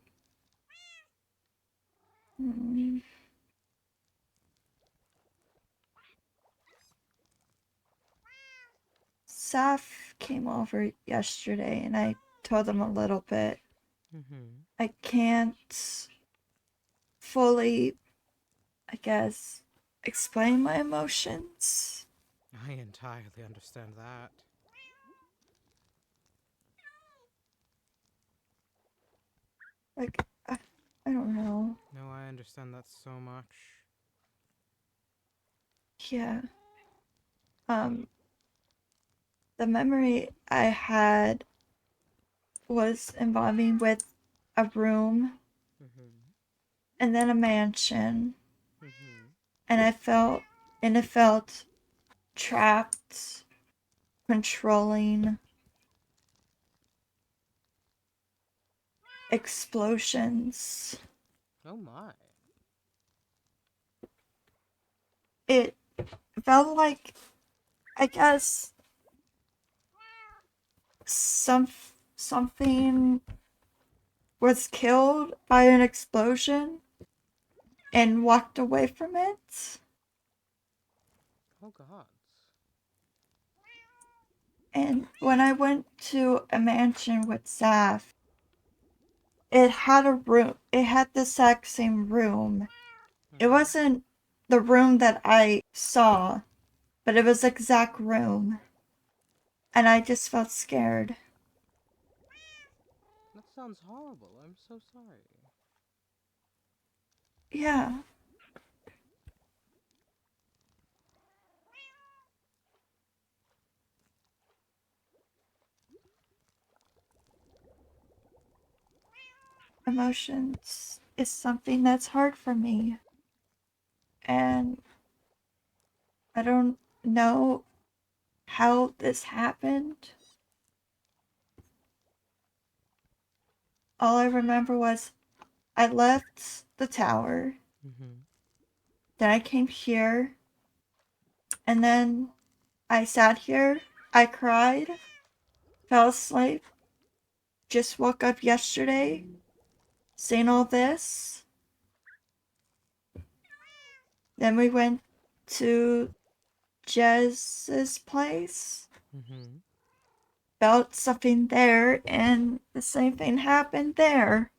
mm, Saf came over yesterday and I told him a little bit. Mm-hmm. I can't fully, I guess, explain my emotions. I entirely understand that. Like, I don't know. No, I understand that so much. Yeah. Um, the memory I had was involving with a room Mm-hmm. and then a mansion, Mm-hmm. and it felt trapped, controlling, explosions. Oh my. It felt like, I guess, something was killed by an explosion and walked away from it. Oh gods. And when I went to a mansion with Saf, it had a room. It had the exact same room. It Mm-hmm. wasn't the room that I saw, but it was the exact room. And I just felt scared. That sounds horrible. I'm so sorry. Yeah. Emotions is something that's hard for me. And I don't know how this happened. All I remember was I left the tower, Mm-hmm. then I came here, and then I sat here, I cried, fell asleep, just woke up yesterday, saying all this. Then we went to Jez's place, Mm-hmm. felt something there, and the same thing happened there.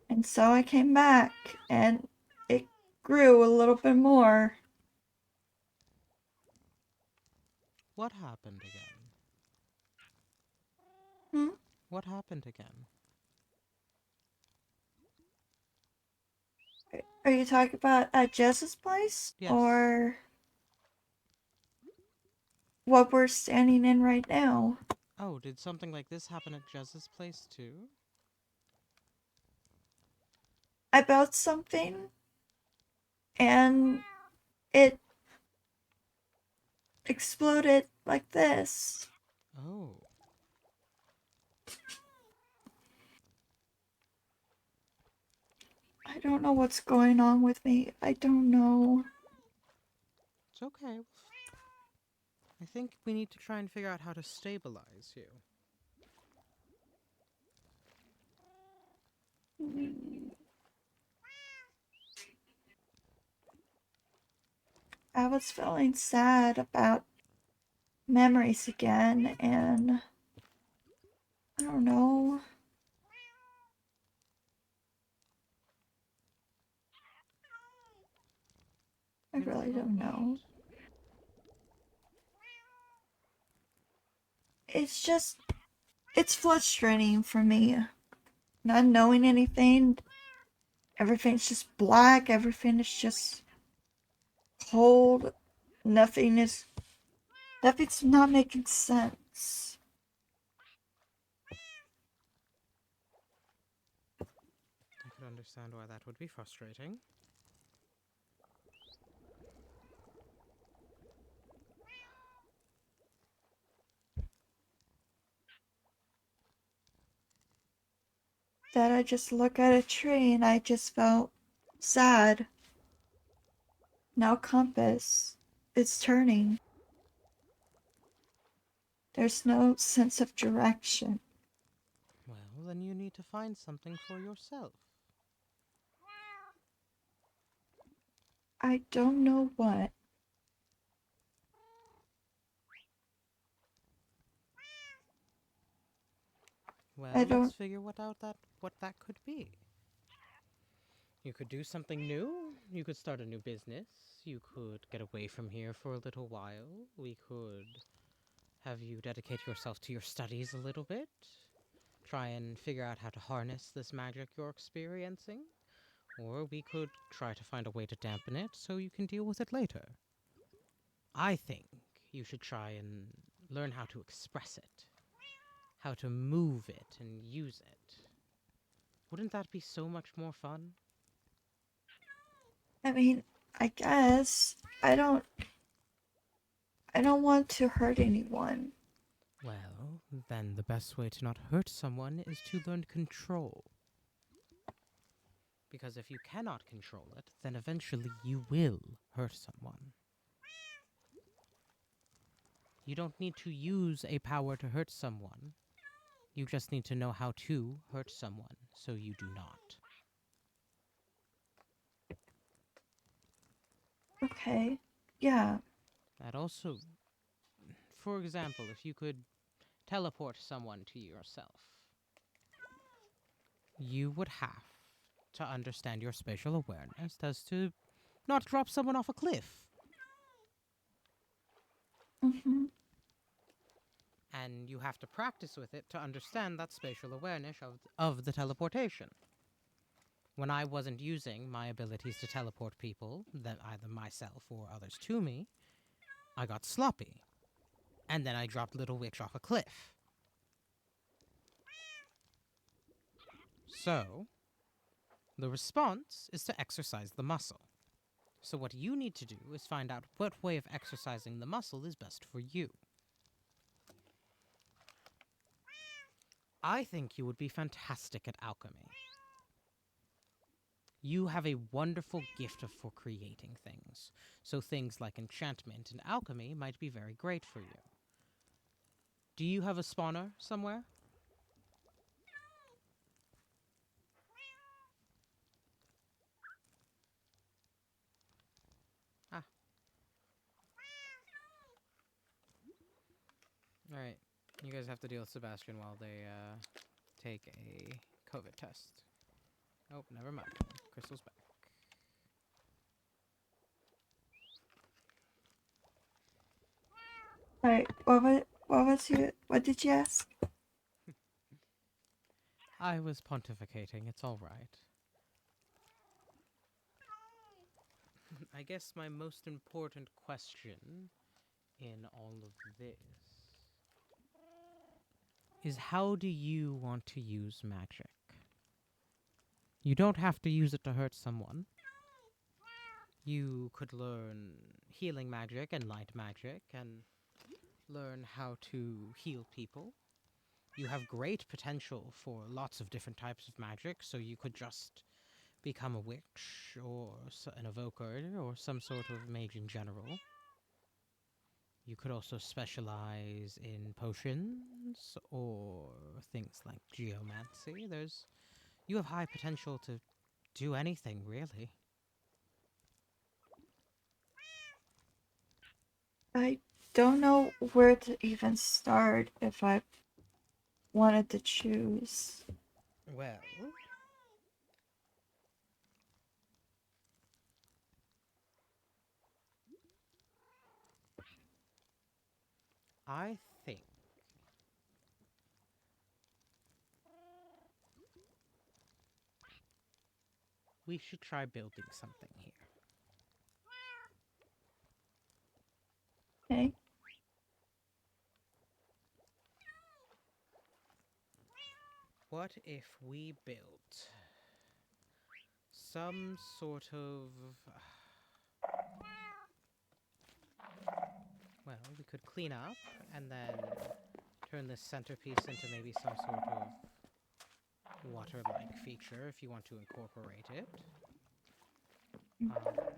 And so I came back, and it grew a little bit more. What happened again? Hmm? What happened again? Are you talking about at Jess's place? Yes. Or what we're standing in right now. Oh, did something like this happen at Jez's place too? I built something and it exploded like this. Oh. I don't know what's going on with me. I don't know. It's okay. I think we need to try and figure out how to stabilize you. I was feeling sad about memories again, and I don't know. I You really know don't what? know. It's just, it's frustrating for me. Not knowing anything. Everything's just black. Everything is just cold. Nothing is, nothing's not making sense. I could understand why that would be frustrating. That I just look at a tree and I just felt sad. Now compass is turning. There's no sense of direction. Well, then you need to find something for yourself. I don't know what. Well, I let's don't. figure what that could be. You could do something new. You could start a new business. You could get away from here for a little while. We could have you dedicate yourself to your studies a little bit. Try and figure out how to harness this magic you're experiencing. Or we could try to find a way to dampen it so you can deal with it later. I think you should try and learn how to express it, how to move it and use it. Wouldn't that be so much more fun? I mean, I guess I don't. I don't want to hurt anyone. Well, then the best way to not hurt someone is to learn control. Because if you cannot control it, then eventually you will hurt someone. You don't need to use a power to hurt someone. You just need to know how to hurt someone, so you do not. Okay. Yeah. That also, for example, if you could teleport someone to yourself, you would have to understand your spatial awareness as to not drop someone off a cliff. Mhm. And you have to practice with it to understand that spatial awareness of the teleportation. When I wasn't using my abilities to teleport people, that either myself or others to me, I got sloppy. And then I dropped Little Witch off a cliff. So, the response is to exercise the muscle. So what you need to do is find out what way of exercising the muscle is best for you. I think you would be fantastic at alchemy. You have a wonderful gift for creating things, so things like enchantment and alchemy might be very great for you. Do you have a spawner somewhere? Ah. Alright. You guys have to deal with Sebastian while they take a COVID test. Oh, never mind. Crystal's back. Alright. What was you? What did you ask? I was pontificating, it's alright. I guess my most important question in all of this is how do you want to use magic? You don't have to use it to hurt someone. You could learn healing magic and light magic and learn how to heal people. You have great potential for lots of different types of magic, so you could just become a witch or an evoker or some sort of mage in general. You could also specialize in potions or things like geomancy. You have high potential to do anything, really. I don't know where to even start if I wanted to choose. Well, I think we should try building something here. Okay. What if we built some sort of... Well, we could clean up and then turn this centerpiece into maybe some sort of water-like feature if you want to incorporate it.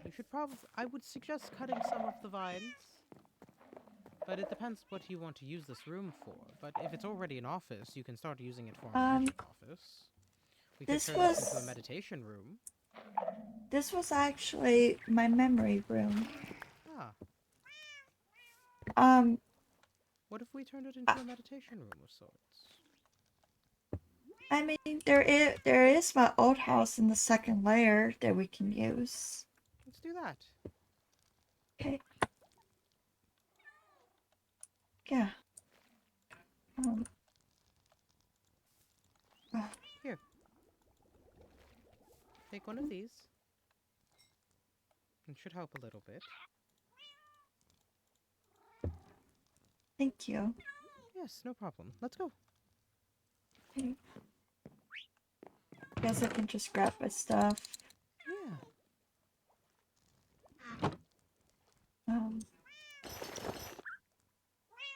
We should probably... I would suggest cutting some of the vines. But it depends what you want to use this room for. But if it's already an office, you can start using it for a magic office. We could This turn this into a was meditation room. this was actually my memory room. Ah, Um, what if we turned it into a meditation room of sorts? I mean there is my old house in the second layer that we can use. Let's do that. Okay. Yeah. Oh, Here. Take one of these. It should help a little bit. thank you. Yes, no problem. Let's go. Okay. Guess I can just grab my stuff. Yeah.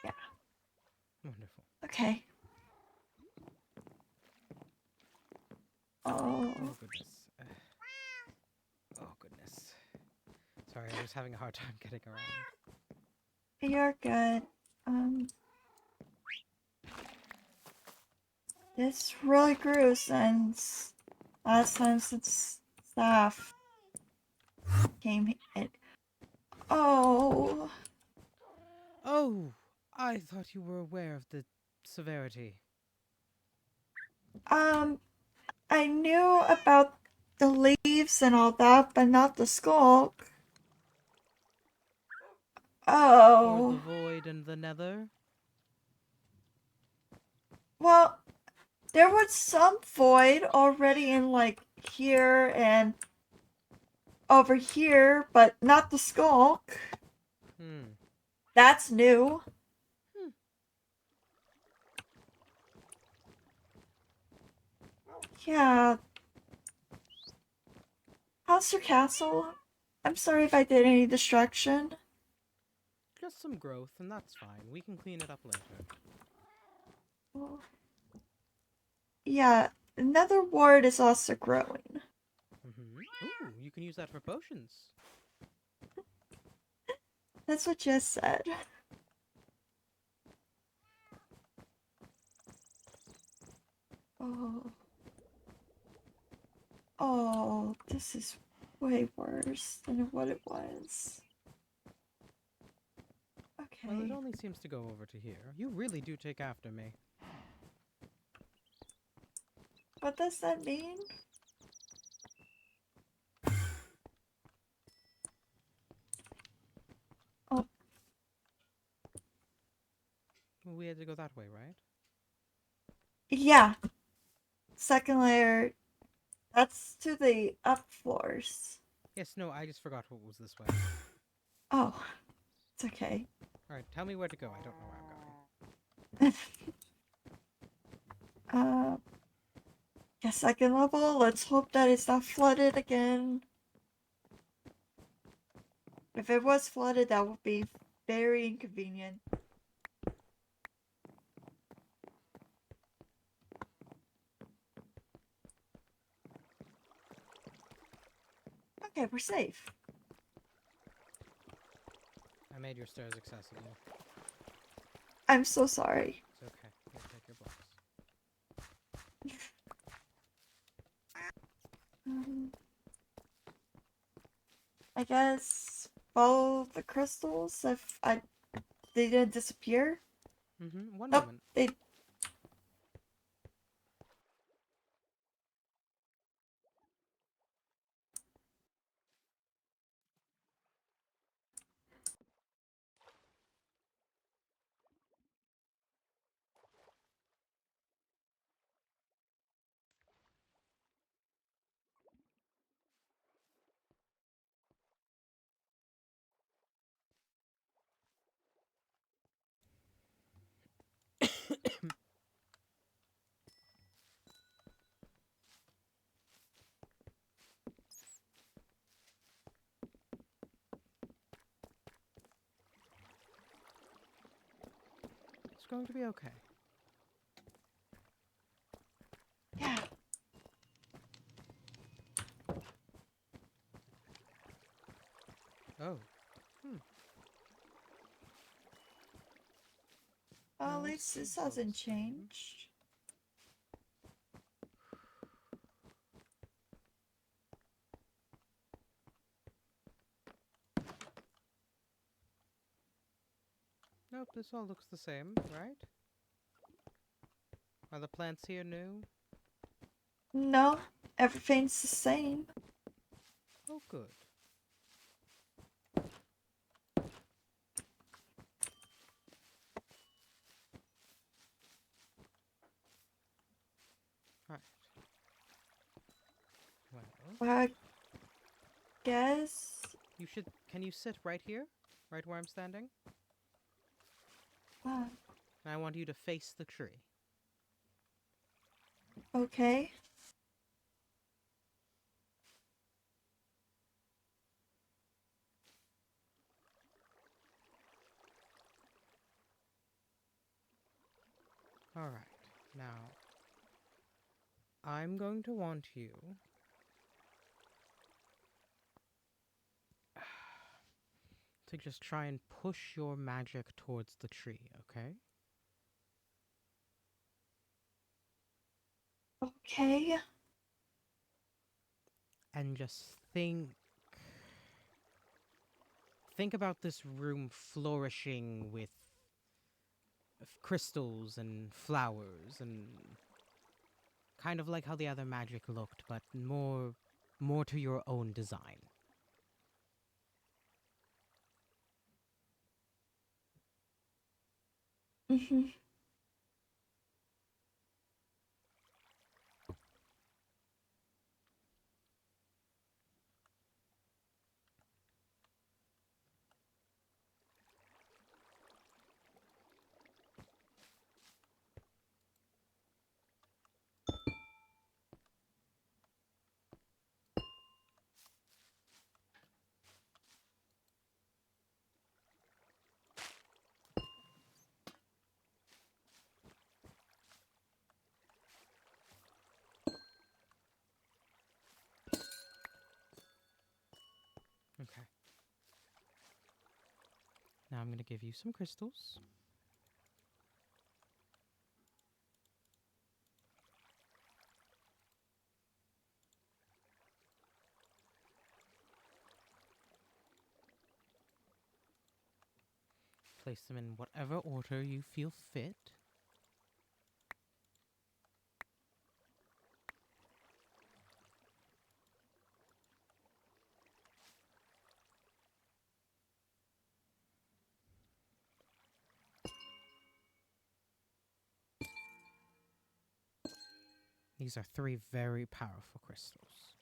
Yeah. Wonderful. Okay. Oh. Oh, goodness. Oh, goodness. Sorry, I was having a hard time getting around. You're good. This really grew since last time since staff came in. Oh. Oh! I thought you were aware of the severity. I knew about the leaves and all that, but not the skulk. Or Oh. the void and the nether? Well, there was some void already in like here and over here, but not the skulk. Hmm. That's new. Yeah. How's your castle? I'm sorry if I did any destruction. Just some growth, and that's fine. We can clean it up later. Well, yeah, another ward is also growing. Ooh, you can use that for potions. That's what Jess said. Oh. Oh, this is way worse than what it was. Okay. Well, it only seems to go over to here. You really do take after me. What does that mean? Oh, Well, we had to go that way, right? yeah. Second layer. That's to the up floors. Yes, no, I just forgot what was this way. Oh, it's okay. Alright, tell me where to go. I don't know where I'm going. Yeah, second level. Let's hope that it's not flooded again. If it was flooded, that would be very inconvenient. Okay, we're safe. I made your stairs accessible. I'm so sorry. It's okay. Here, take your blocks. Um, I guess follow the crystals if they didn't disappear. One Nope, moment. they. It's going to be okay. Yeah. Oh. Well, at No, least this this is all the hasn't same. changed. Nope, this all looks the same, right? Are the plants here new? No, everything's the same. Oh, good. Alright. Well, Well, I guess. you should... Can you sit right here? Right where I'm standing? Uh, I want you to face the tree. okay. Alright. Now, I'm going to want you to just try and push your magic towards the tree, okay? Okay. And just think about this room flourishing with crystals and flowers and kind of like how the other magic looked, but more to your own design. Mhm. Okay. Now I'm going to give you some crystals. Place them in whatever order you feel fit. These are 3 very powerful crystals.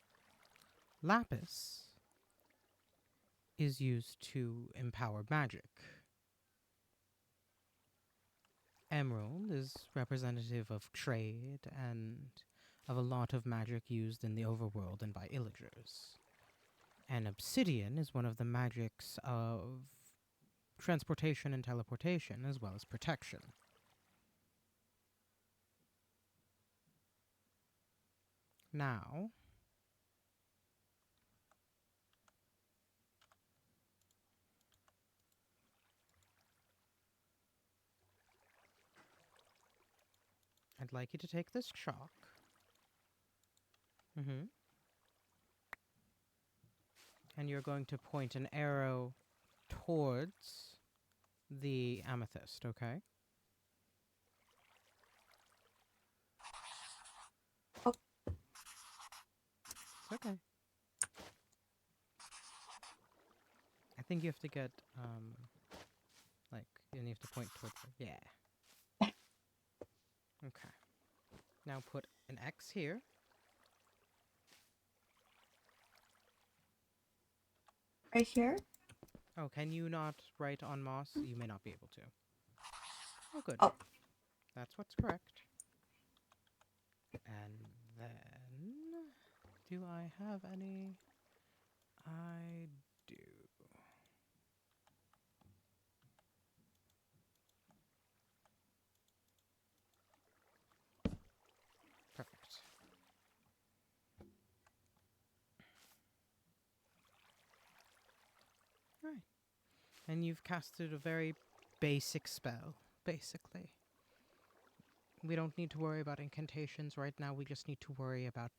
Lapis is used to empower magic. emerald is representative of trade and of a lot of magic used in the overworld and by illagers. And obsidian is one of the magics of transportation and teleportation, as well as protection. Now, I'd like you to take this chalk. And you're going to point an arrow towards the amethyst, okay? Oh. It's okay. I think you have to get, like, you have to point towards it. Yeah. Okay. Now put an X here. Right here? Oh, can you not write on moss? You may not be able to. Oh, good. Oh. That's what's correct. And then, do I have any? I do. Perfect. Right. And you've casted a very basic spell, basically. We don't need to worry about incantations right now. We just need to worry about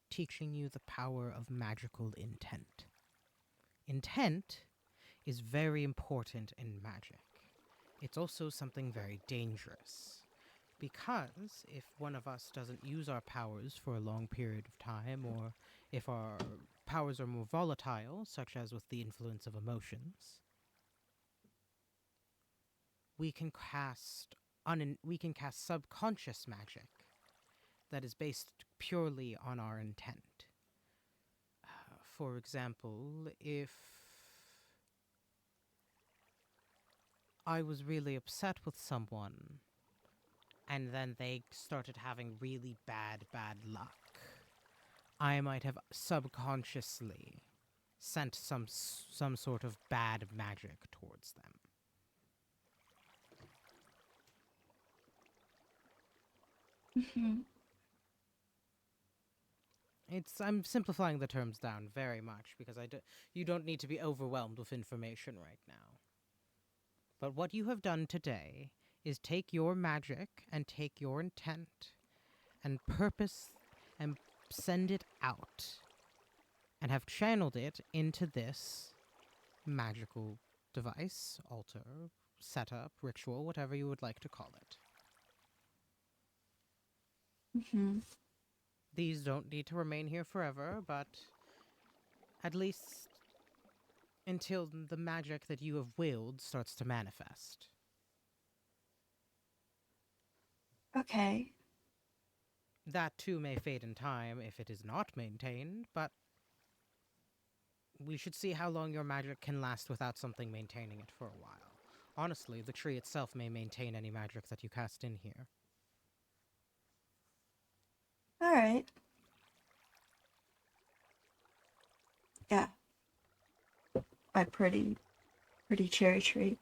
teaching you the power of magical intent. Intent is very important in magic. It's also something very dangerous. Because if one of us doesn't use our powers for a long period of time, or if our powers are more volatile, such as with the influence of emotions, we can cast subconscious magic that is based purely on our intent. For example, if I was really upset with someone and then they started having really bad luck, I might have subconsciously sent some sort of bad magic towards them. I'm simplifying the terms down very much because you don't need to be overwhelmed with information right now. But what you have done today is take your magic and take your intent and purpose and send it out and have channeled it into this magical device, altar, setup, ritual, whatever you would like to call it. These don't need to remain here forever, but at least until the magic that you have willed starts to manifest. Okay. That too may fade in time if it is not maintained, but we should see how long your magic can last without something maintaining it for a while. Honestly, the tree itself may maintain any magic that you cast in here. Alright. Yeah. My pretty cherry tree.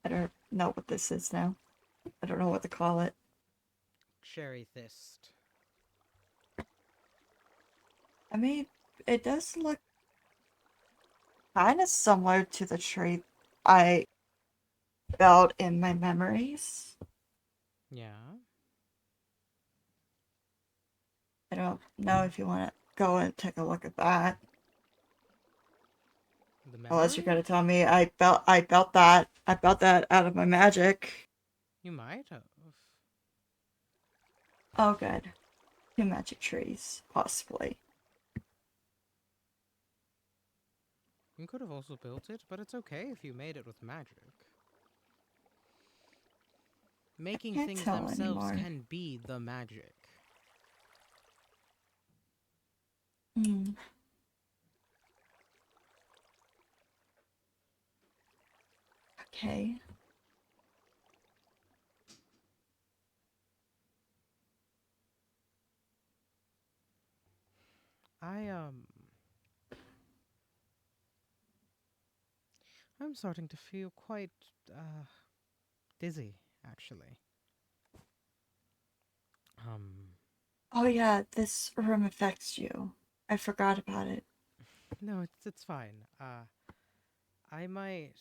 I don't know what this is now. I don't know what to call it. Cherry Thist. I mean, it does look kind of similar to the tree I felt in my memories. Yeah. I don't know if you want to go and take a look at that. The memory? Unless you're gonna tell me I felt that out of my magic. You might have. Oh, good. 2 magic trees, possibly. You could have also built it, but it's okay if you made it with magic. Making Can't things tell themselves anymore. can be the magic. Okay. I'm starting to feel quite dizzy, actually. Oh yeah, this room affects you. I forgot about it. No, it's fine. I might.